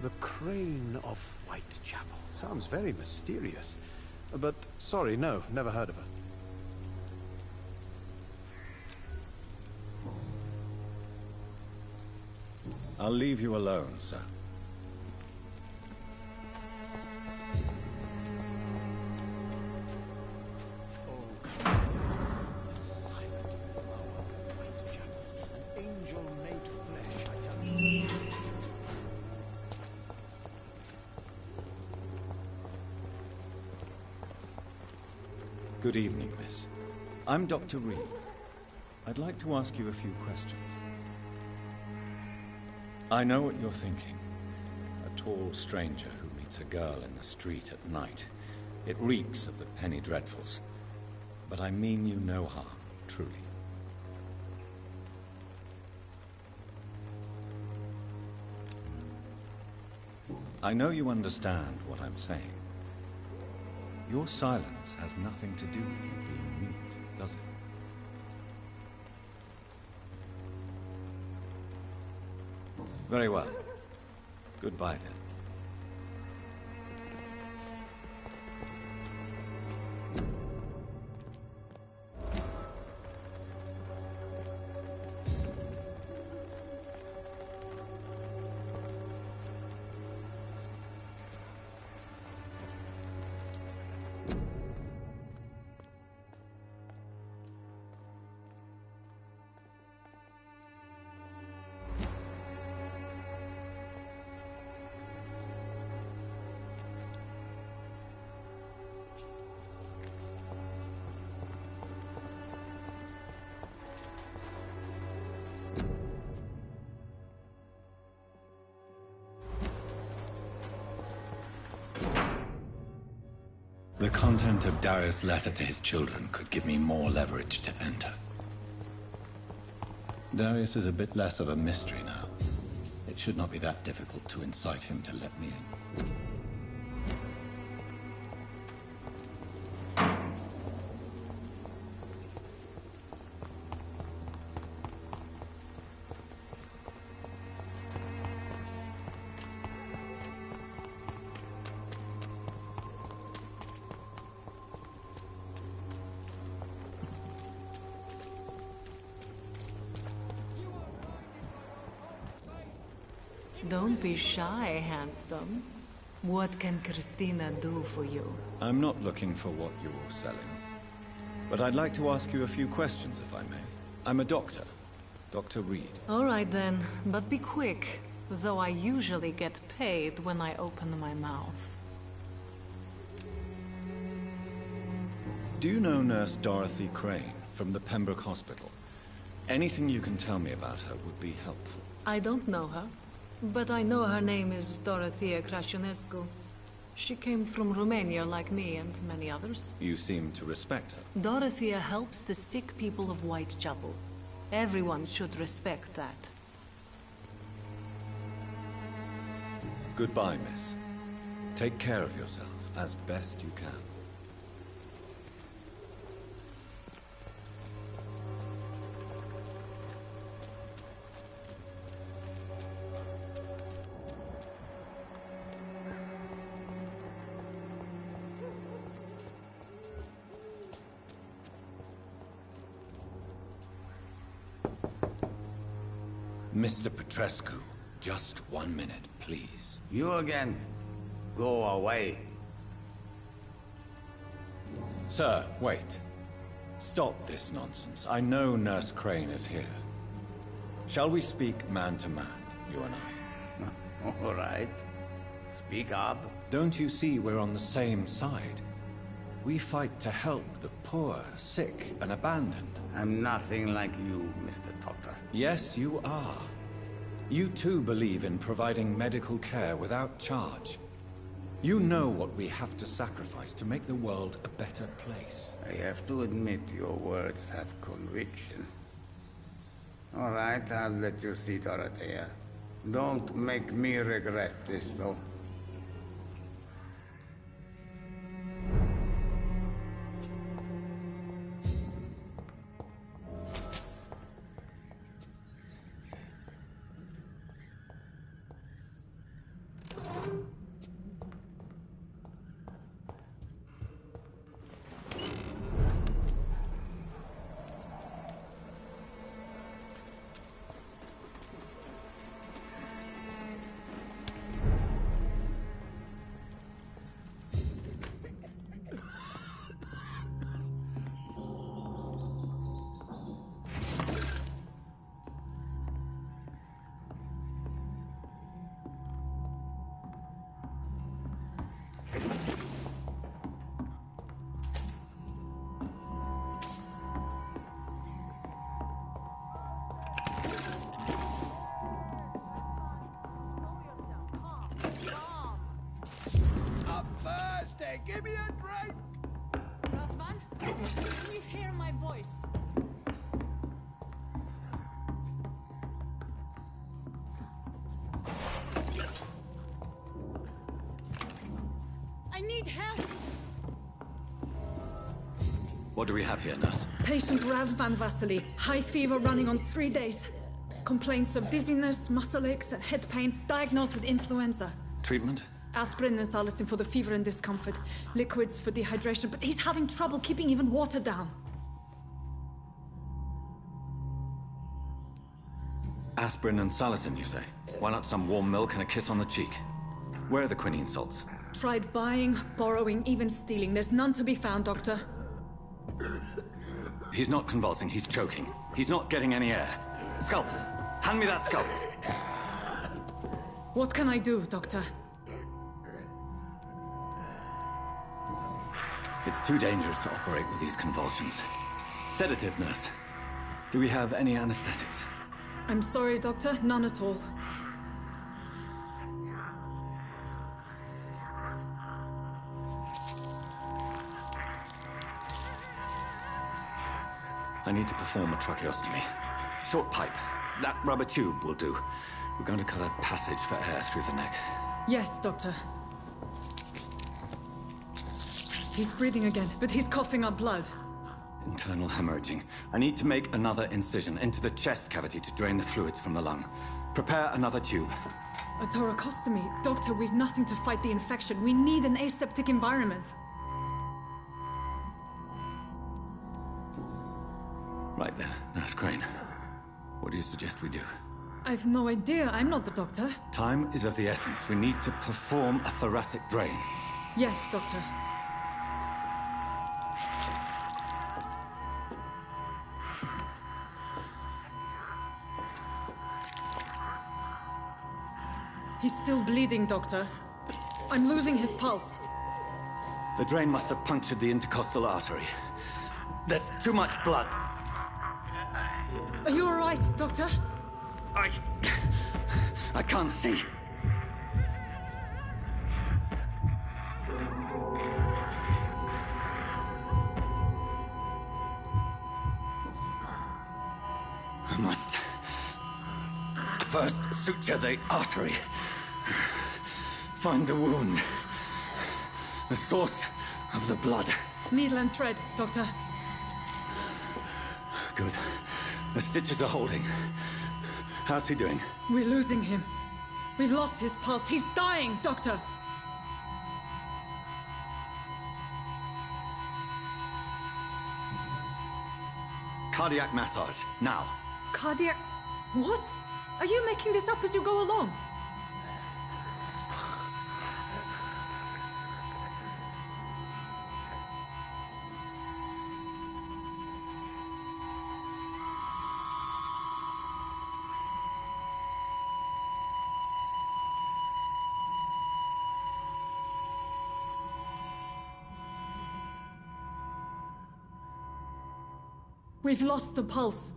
The Crane of Whitechapel. Sounds very mysterious. But, sorry, no, never heard of her. I'll leave you alone, sir. Good evening, miss. I'm Dr. Reed. I'd like to ask you a few questions. I know what you're thinking. A tall stranger who meets a girl in the street at night. It reeks of the penny dreadfuls. But I mean you no harm, truly. I know you understand what I'm saying. Your silence has nothing to do with you being mute, does it? Very well. Goodbye, then. The content of Darius' letter to his children could give me more leverage to enter. Darius is a bit less of a mystery now. It should not be that difficult to incite him to let me in. Don't be shy, handsome. What can Christina do for you? I'm not looking for what you're selling. But I'd like to ask you a few questions, if I may. I'm a doctor. Dr. Reed. All right then, but be quick. Though I usually get paid when I open my mouth. Do you know Nurse Dorothy Crane from the Pembroke Hospital? Anything you can tell me about her would be helpful. I don't know her. But I know her name is Dorothea Crăciunescu. She came from Romania like me and many others. You seem to respect her. Dorothea helps the sick people of Whitechapel. Everyone should respect that. Goodbye, miss. Take care of yourself as best you can. Mr. Petrescu, just 1 minute, please. You again? Go away. Sir, wait. Stop this nonsense. I know Nurse Crane is here. Shall we speak man to man, you and I? All right. Speak up. Don't you see we're on the same side? We fight to help the poor, sick, and abandoned. I'm nothing like you, Mr. Doctor. Yes, you are. You too believe in providing medical care without charge. You know what we have to sacrifice to make the world a better place. I have to admit your words have conviction. All right, I'll let you see, Dorothea. Don't make me regret this, though. Give me a drink! Razvan, can you hear my voice? I need help! What do we have here, nurse? Patient Razvan Vasily. High fever running on 3 days. Complaints of dizziness, muscle aches, and head pain. Diagnosed with influenza. Treatment? Aspirin and salicin for the fever and discomfort. Liquids for dehydration, but he's having trouble keeping even water down. Aspirin and salicin, you say? Why not some warm milk and a kiss on the cheek? Where are the quinine salts? Tried buying, borrowing, even stealing. There's none to be found, Doctor. He's not convulsing, he's choking. He's not getting any air. Scalpel! Hand me that scalpel! What can I do, Doctor? It's too dangerous to operate with these convulsions. Sedative, nurse. Do we have any anesthetics? I'm sorry, Doctor. None at all. I need to perform a tracheostomy. Short pipe. That rubber tube will do. We're going to cut a passage for air through the neck. Yes, Doctor. He's breathing again, but he's coughing up blood. Internal hemorrhaging. I need to make another incision into the chest cavity to drain the fluids from the lung. Prepare another tube. A thoracostomy? Doctor, we've nothing to fight the infection. We need an aseptic environment. Right then, Nurse Crane. What do you suggest we do? I've no idea. I'm not the doctor. Time is of the essence. We need to perform a thoracic drain. Yes, Doctor. He's still bleeding, Doctor. I'm losing his pulse. The drain must have punctured the intercostal artery. There's too much blood. Are you all right, Doctor? I can't see. I must first suture the artery. Find the wound. The source of the blood. Needle and thread, Doctor. Good. The stitches are holding. How's he doing? We're losing him. We've lost his pulse. He's dying, Doctor! Cardiac massage, now. Cardiac... What? Are you making this up as you go along? We've lost the pulse.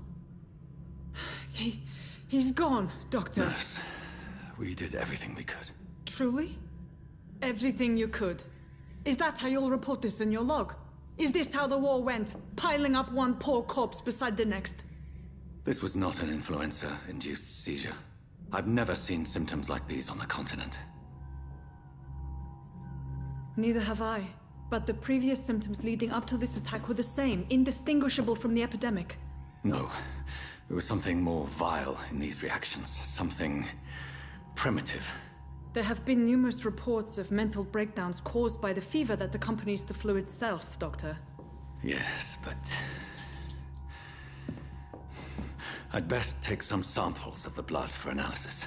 He's gone, Doctor. Nurse, we did everything we could. Truly? Everything you could. Is that how you'll report this in your log? Is this how the war went? Piling up one poor corpse beside the next? This was not an influenza-induced seizure. I've never seen symptoms like these on the continent. Neither have I. But the previous symptoms leading up to this attack were the same, indistinguishable from the epidemic. No. There was something more vile in these reactions. Something primitive. There have been numerous reports of mental breakdowns caused by the fever that accompanies the flu itself, Doctor. Yes, but... I'd best take some samples of the blood for analysis.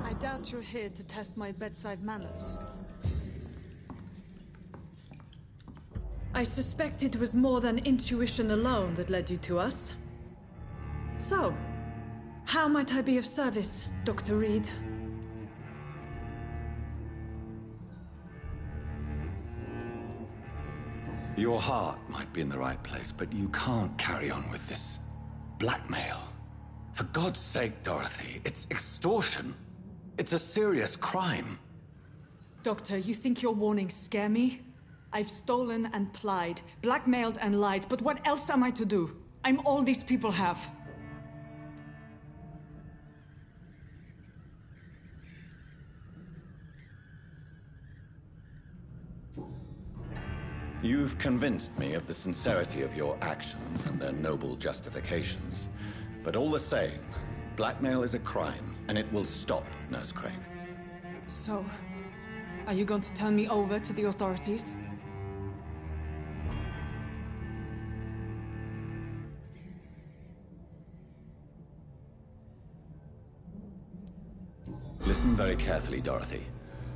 I doubt you're here to test my bedside manners. I suspect it was more than intuition alone that led you to us. So, how might I be of service, Dr. Reed? Your heart might be in the right place, but you can't carry on with this blackmail. For God's sake, Dorothy, it's extortion. It's a serious crime. Doctor, you think your warnings scare me? I've stolen and plied, blackmailed and lied, but what else am I to do? I'm all these people have. You've convinced me of the sincerity of your actions and their noble justifications. But all the same, blackmail is a crime, and it will stop, Nurse Crane. So, are you going to turn me over to the authorities? Listen very carefully, Dorothy.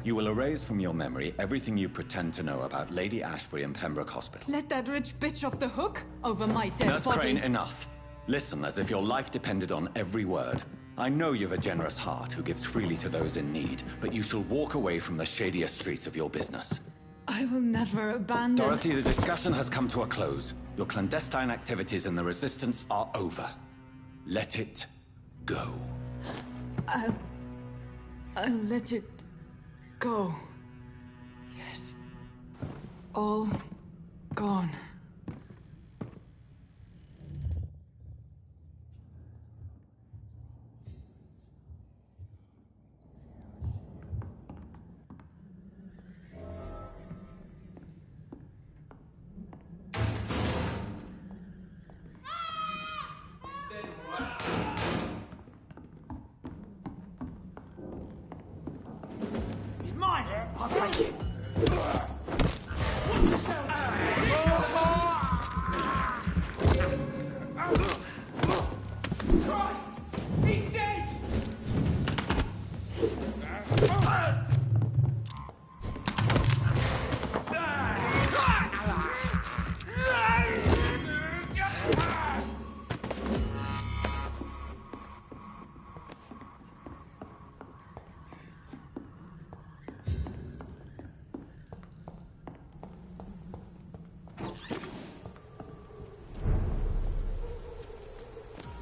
You will erase from your memory everything you pretend to know about Lady Ashbury and Pembroke Hospital. Let that rich bitch off the hook over my dead Nurse body. Crane, enough. Listen as if your life depended on every word. I know you've a generous heart who gives freely to those in need, but you shall walk away from the shadier streets of your business. I will never abandon... Dorothy, the discussion has come to a close. Your clandestine activities in the Resistance are over. Let it go. I'll let it go. Yes. All gone. He's mine! I'll take it! Watch yourselves! Christ! He's dead!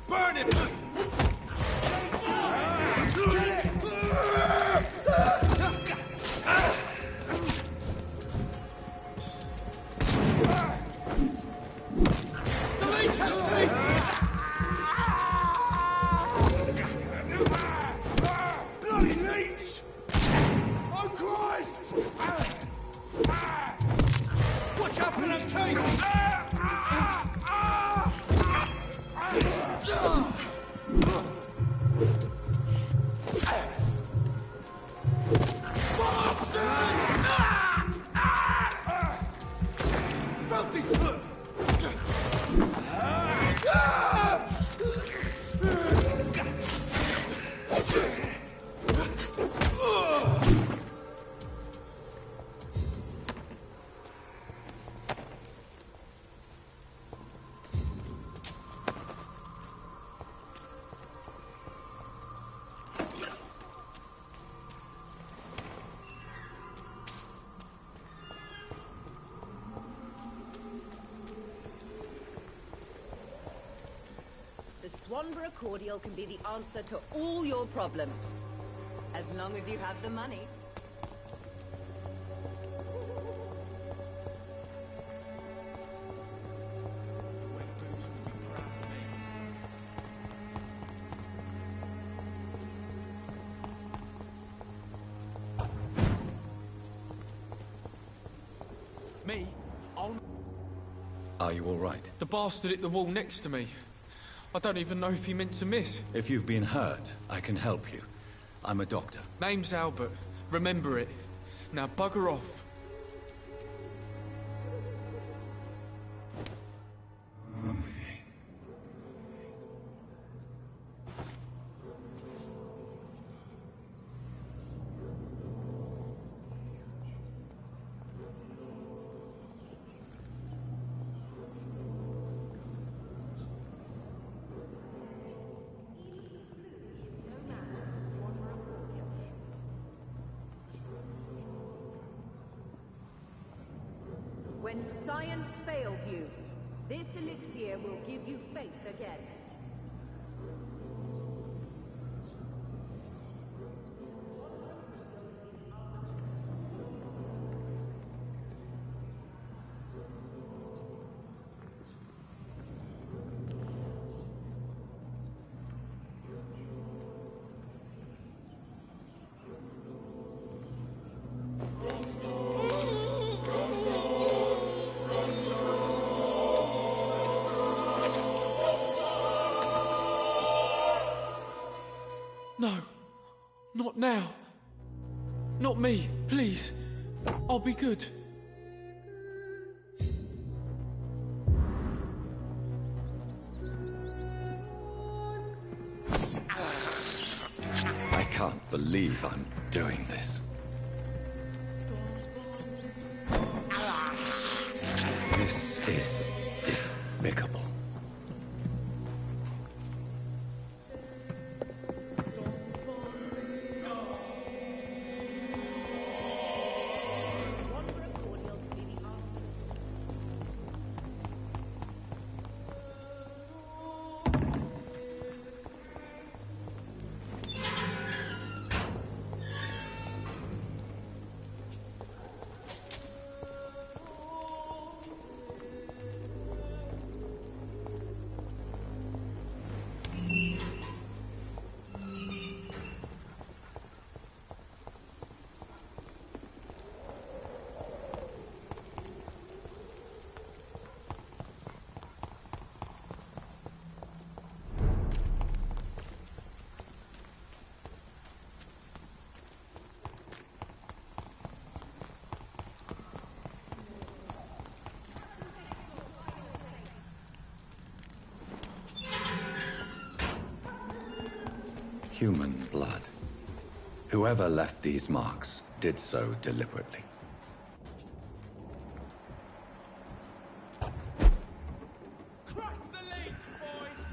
Burn it! The leech has me! Bloody leech! Oh Christ! Watch out for them teeth! The Swanborough cordial can be the answer to all your problems. As long as you have the money. Me? Are you all right? The bastard hit the wall next to me. I don't even know if he meant to miss. If you've been hurt, I can help you. I'm a doctor. Name's Albert. Remember it. Now bugger off. When science fails you, this elixir will give you faith again. No, not now. Not me, please. I'll be good. I can't believe I'm doing this. This is despicable. human blood. Whoever left these marks did so deliberately. Crush the leech, boys!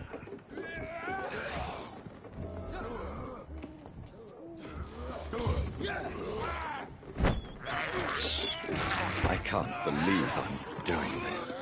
I can't believe I'm doing this.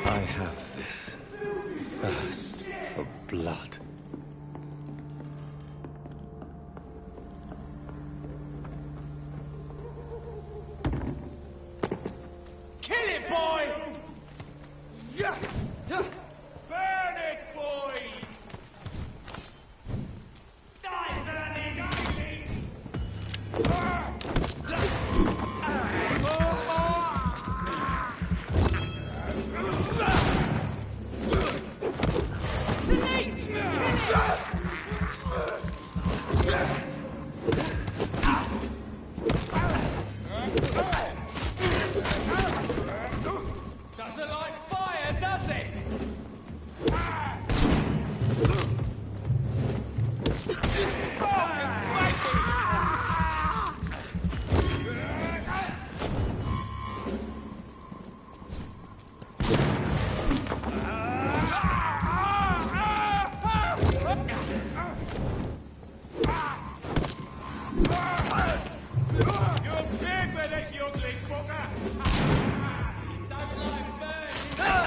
I have this thirst for blood. Kill it, boy! Yeah! Yeah! Burn it, boy! Die, burning! Doesn't like fire, does it? You'll pay for this, you ugly fucker! Don't like burn!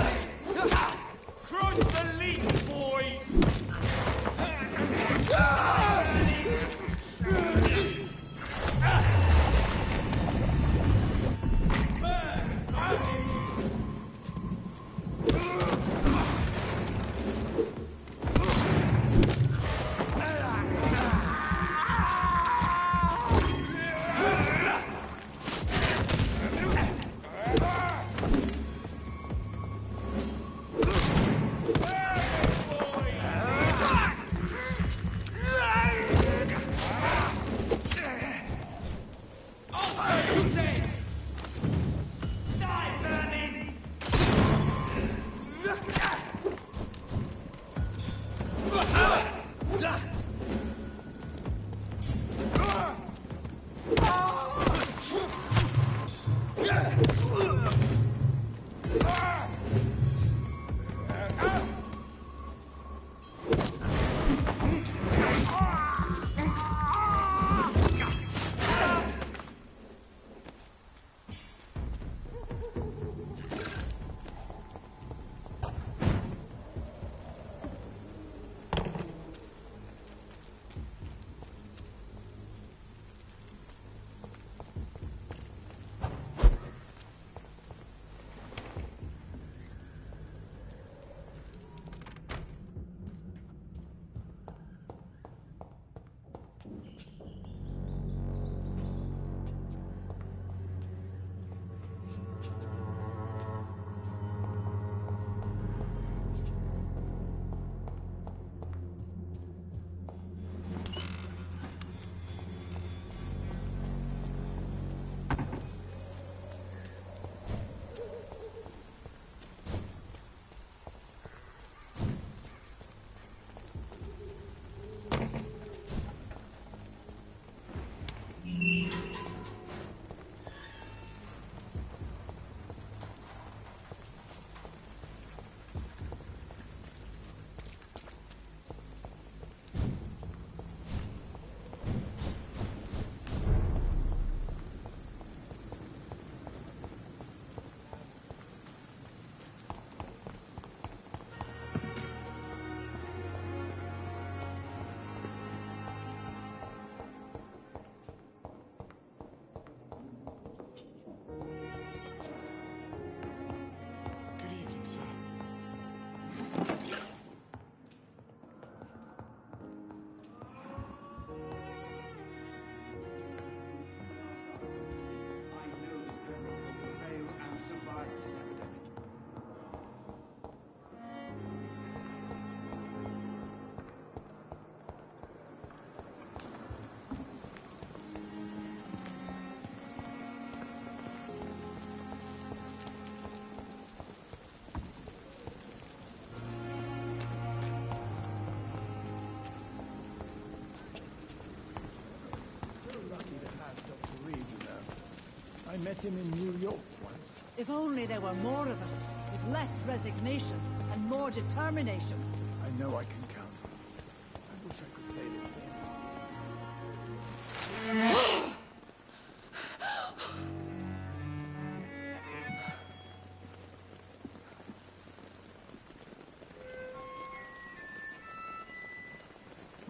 met him in New York once. If only there were more of us, with less resignation and more determination. I know I can count on you. I wish I could say the same.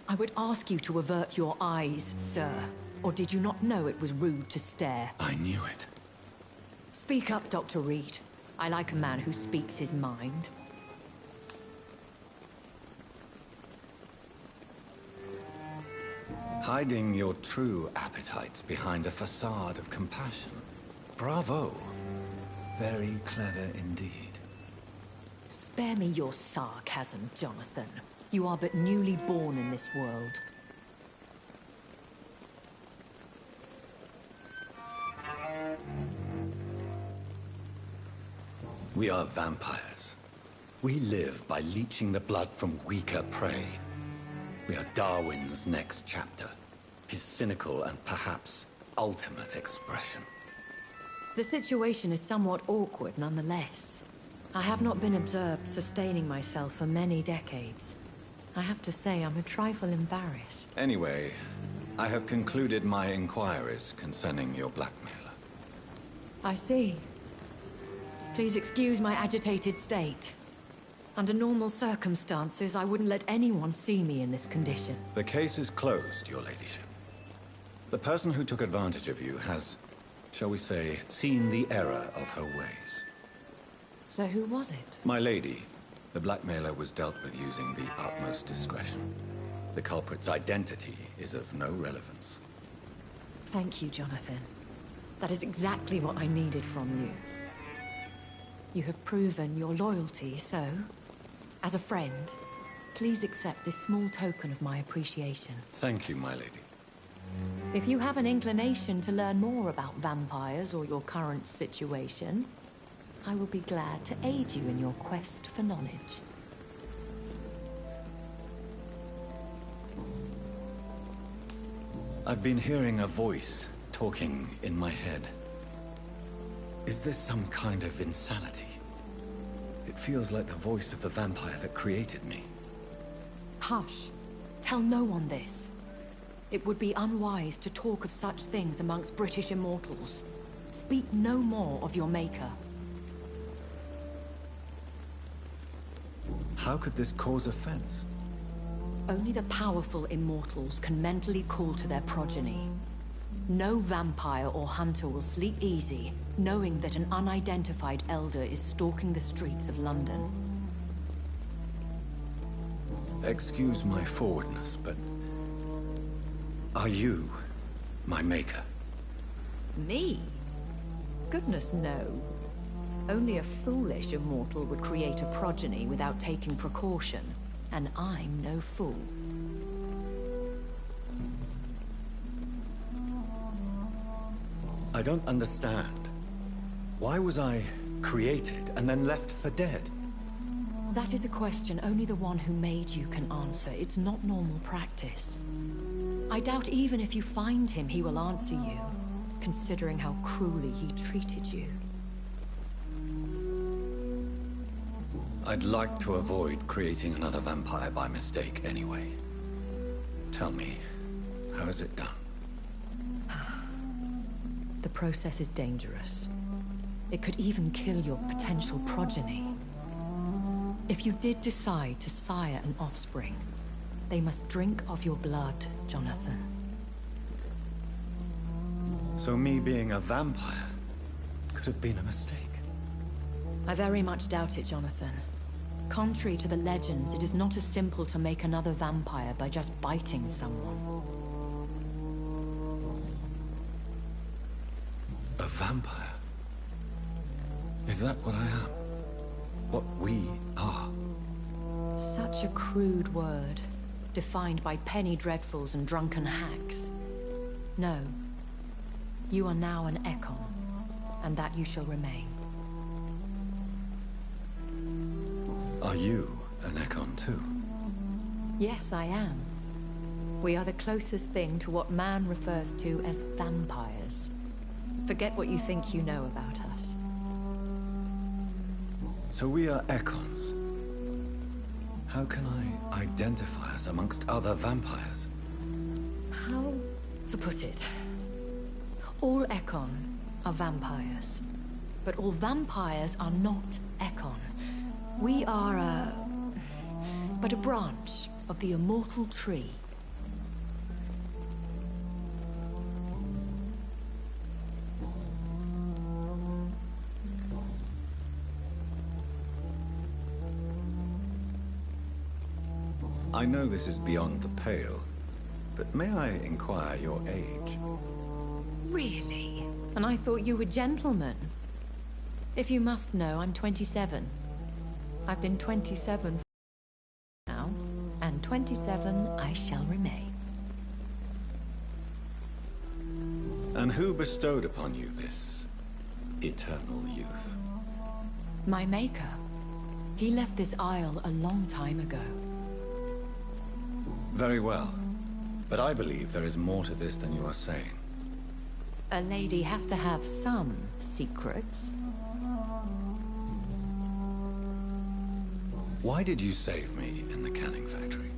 I would ask you to avert your eyes, sir. Or did you not know it was rude to stare? I knew it. Speak up, Dr. Reed. I like a man who speaks his mind. Hiding your true appetites behind a facade of compassion. Bravo. Very clever indeed. Spare me your sarcasm, Jonathan. You are but newly born in this world. We are vampires. We live by leeching the blood from weaker prey. We are Darwin's next chapter. His cynical and perhaps ultimate expression. The situation is somewhat awkward nonetheless. I have not been observed sustaining myself for many decades. I have to say I'm a trifle embarrassed. Anyway, I have concluded my inquiries concerning your blackmailer. I see. Please excuse my agitated state. Under normal circumstances, I wouldn't let anyone see me in this condition. The case is closed, your ladyship. The person who took advantage of you has, shall we say, seen the error of her ways. So who was it? My lady, the blackmailer was dealt with using the utmost discretion. The culprit's identity is of no relevance. Thank you, Jonathan. That is exactly what I needed from you. You have proven your loyalty, so, as a friend, please accept this small token of my appreciation. Thank you, my lady. If you have an inclination to learn more about vampires or your current situation, I will be glad to aid you in your quest for knowledge. I've been hearing a voice talking in my head. Is this some kind of insanity? It feels like the voice of the vampire that created me. Hush. Tell no one this. It would be unwise to talk of such things amongst British immortals. Speak no more of your maker. How could this cause offense? Only the powerful immortals can mentally call to their progeny. No vampire or hunter will sleep easy, knowing that an unidentified elder is stalking the streets of London. Excuse my forwardness, but... are you my maker? Me? Goodness, no. Only a foolish immortal would create a progeny without taking precaution, and I'm no fool. I don't understand. Why was I created and then left for dead? That is a question only the one who made you can answer. It's not normal practice. I doubt even if you find him, he will answer you, considering how cruelly he treated you. I'd like to avoid creating another vampire by mistake anyway. Tell me, how is it done? The process is dangerous. It could even kill your potential progeny. If you did decide to sire an offspring, they must drink of your blood, Jonathan. So me being a vampire could have been a mistake? I very much doubt it, Jonathan. Contrary to the legends, it is not as simple to make another vampire by just biting someone. A vampire? Is that what I am? What we are? Such a crude word, defined by penny dreadfuls and drunken hacks. No. You are now an Ekon, and that you shall remain. Are you an Ekon too? Yes, I am. We are the closest thing to what man refers to as vampires. Forget what you think you know about us. So we are Ekons. How can I identify us amongst other vampires? How to put it? All Ekon are vampires. But all vampires are not Ekon. We are but a branch of the immortal tree. I know this is beyond the pale, but may I inquire your age? Really? And I thought you were gentlemen. If you must know, I'm 27. I've been 27 now, and 27 I shall remain. And who bestowed upon you this eternal youth? My maker. He left this isle a long time ago. Very well. But I believe there is more to this than you are saying. A lady has to have some secrets. Why did you save me in the canning factory?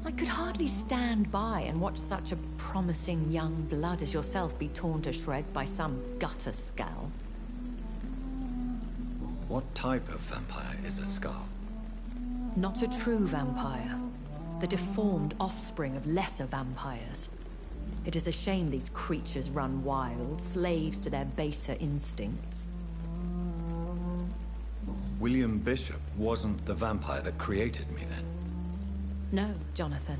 I could hardly stand by and watch such a promising young blood as yourself be torn to shreds by some gutter scowl. What type of vampire is a skull? Not a true vampire. The deformed offspring of lesser vampires. It is a shame these creatures run wild, slaves to their baser instincts. William Bishop wasn't the vampire that created me, then? No, Jonathan.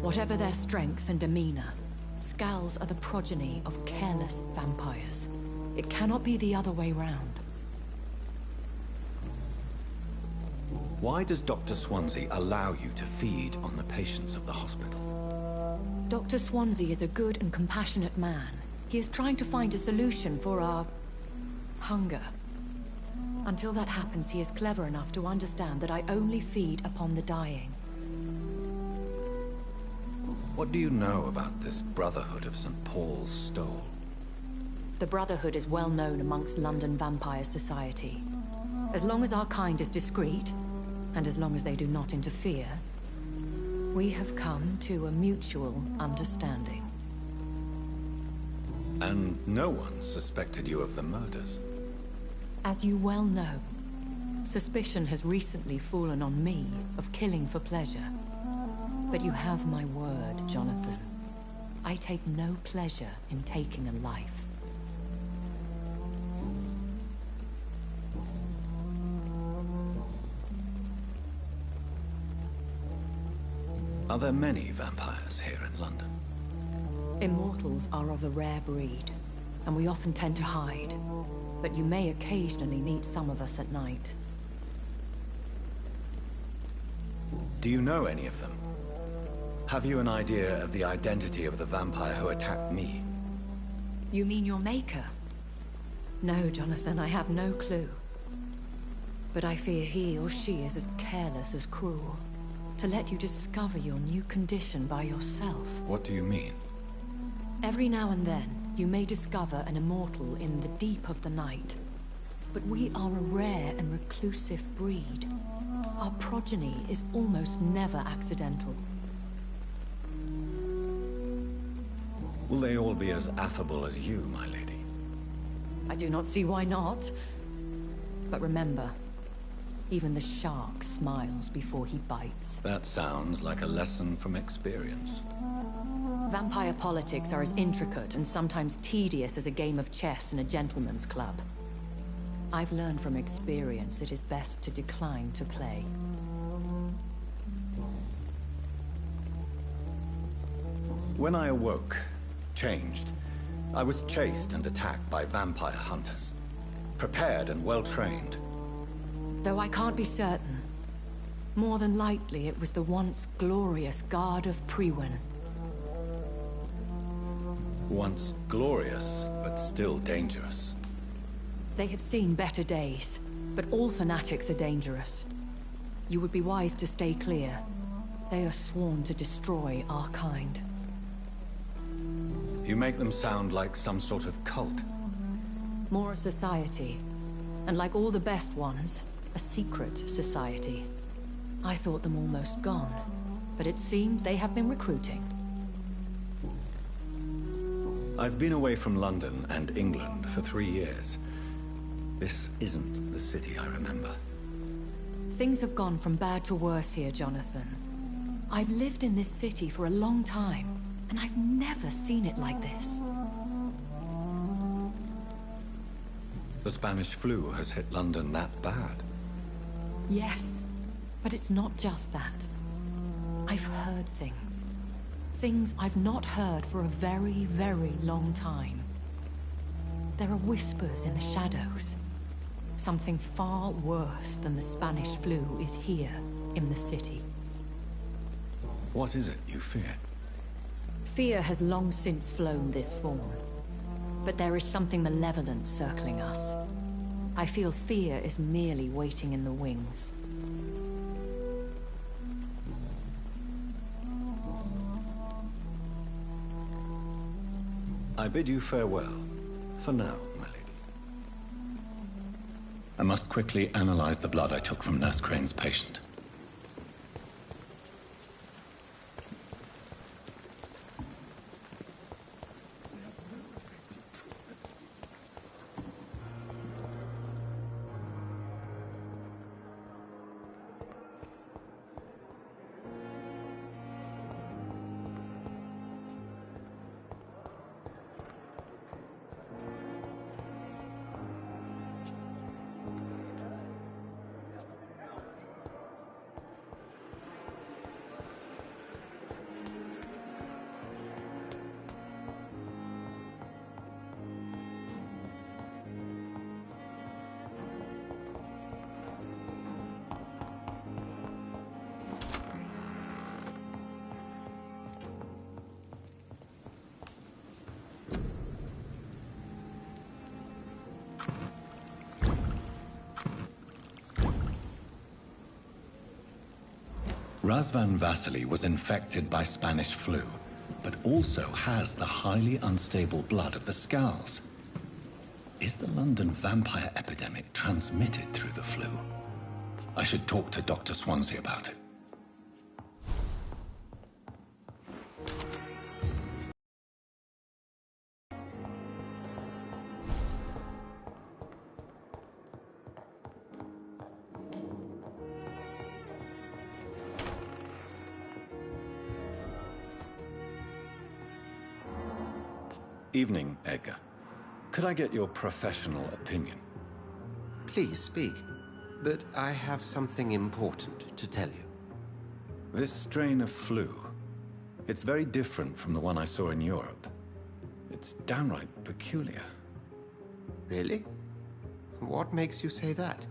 Whatever their strength and demeanor, Scowls are the progeny of careless vampires. It cannot be the other way round. Why does Dr. Swansea allow you to feed on the patients of the hospital? Dr. Swansea is a good and compassionate man. He is trying to find a solution for our hunger. Until that happens, he is clever enough to understand that I only feed upon the dying. What do you know about this Brotherhood of St. Paul's Stole? The Brotherhood is well known amongst London vampire society. As long as our kind is discreet, and as long as they do not interfere, we have come to a mutual understanding. And no one suspected you of the murders? As you well know, suspicion has recently fallen on me of killing for pleasure. But you have my word, Jonathan. I take no pleasure in taking a life. Are there many vampires here in London? Immortals are of a rare breed, and we often tend to hide. But you may occasionally meet some of us at night. Do you know any of them? Have you an idea of the identity of the vampire who attacked me? You mean your maker? No, Jonathan, I have no clue. But I fear he or she is as careless as cruel. To let you discover your new condition by yourself. What do you mean? Every now and then, you may discover an immortal in the deep of the night. But we are a rare and reclusive breed. Our progeny is almost never accidental. Will they all be as affable as you, my lady? I do not see why not. But remember, even the shark smiles before he bites. That sounds like a lesson from experience. Vampire politics are as intricate and sometimes tedious as a game of chess in a gentleman's club. I've learned from experience it is best to decline to play. When I awoke, changed, I was chased and attacked by vampire hunters. Prepared and well-trained. Though I can't be certain, more than likely it was the once glorious Guard of Priwen. Once glorious, but still dangerous. They have seen better days, but all fanatics are dangerous. You would be wise to stay clear. They are sworn to destroy our kind. You make them sound like some sort of cult. More a society. And like all the best ones, a secret society. I thought them almost gone, but it seemed they have been recruiting. I've been away from London and England for 3 years. This isn't the city I remember. Things have gone from bad to worse here, Jonathan. I've lived in this city for a long time, and I've never seen it like this. The Spanish flu has hit London that bad. Yes, but it's not just that. I've heard things. Things I've not heard for a very, very long time. There are whispers in the shadows. Something far worse than the Spanish flu is here in the city. What is it you fear? Fear has long since flown this form. But there is something malevolent circling us. I feel fear is merely waiting in the wings. I bid you farewell, for now, my lady. I must quickly analyze the blood I took from Nurse Crane's patient. Razvan Vasily was infected by Spanish flu, but also has the highly unstable blood of the Scowls. Is the London vampire epidemic transmitted through the flu? I should talk to Dr. Swansea about it. Evening, Edgar. Could I get your professional opinion? Please speak, but I have something important to tell you. This strain of flu, it's very different from the one I saw in Europe. It's downright peculiar. Really? What makes you say that?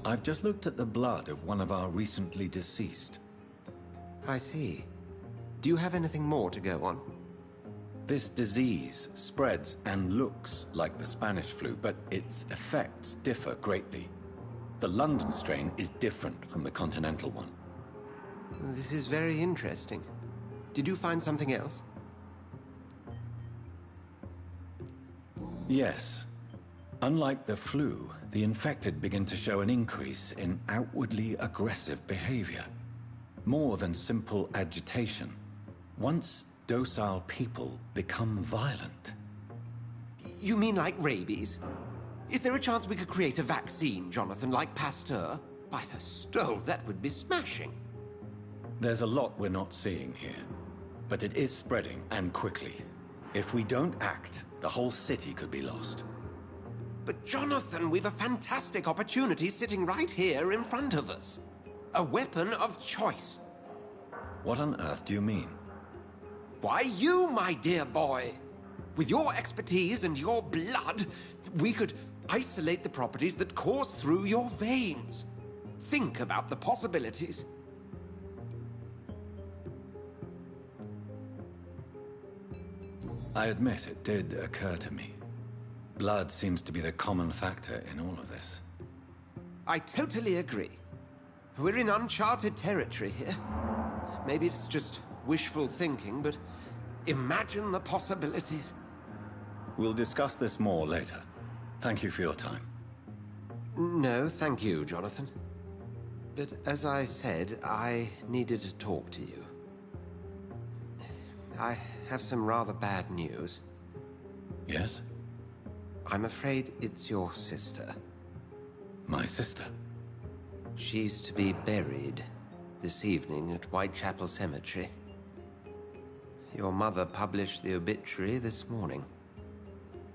I've just looked at the blood of one of our recently deceased. I see. Do you have anything more to go on? This disease spreads and looks like the Spanish flu, but its effects differ greatly. The London strain is different from the continental one. This is very interesting. Did you find something else? Yes. Unlike the flu, the infected begin to show an increase in outwardly aggressive behavior. More than simple agitation. Once docile people become violent. You mean like rabies? Is there a chance we could create a vaccine, Jonathan, like Pasteur? By the stove, that would be smashing. There's a lot we're not seeing here. But it is spreading, and quickly. If we don't act, the whole city could be lost. But Jonathan, we've a fantastic opportunity sitting right here in front of us. A weapon of choice. What on earth do you mean? Why, you, my dear boy. With your expertise and your blood, we could isolate the properties that course through your veins. Think about the possibilities. I admit it did occur to me. Blood seems to be the common factor in all of this. I totally agree. We're in uncharted territory here. Maybe it's just wishful thinking, but imagine the possibilities. We'll discuss this more later. Thank you for your time. No, thank you, Jonathan. But as I said, I needed to talk to you. I have some rather bad news. Yes? I'm afraid it's your sister. My sister? She's to be buried this evening at Whitechapel Cemetery. Your mother published the obituary this morning.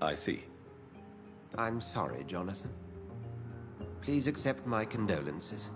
I see. I'm sorry, Jonathan. Please accept my condolences.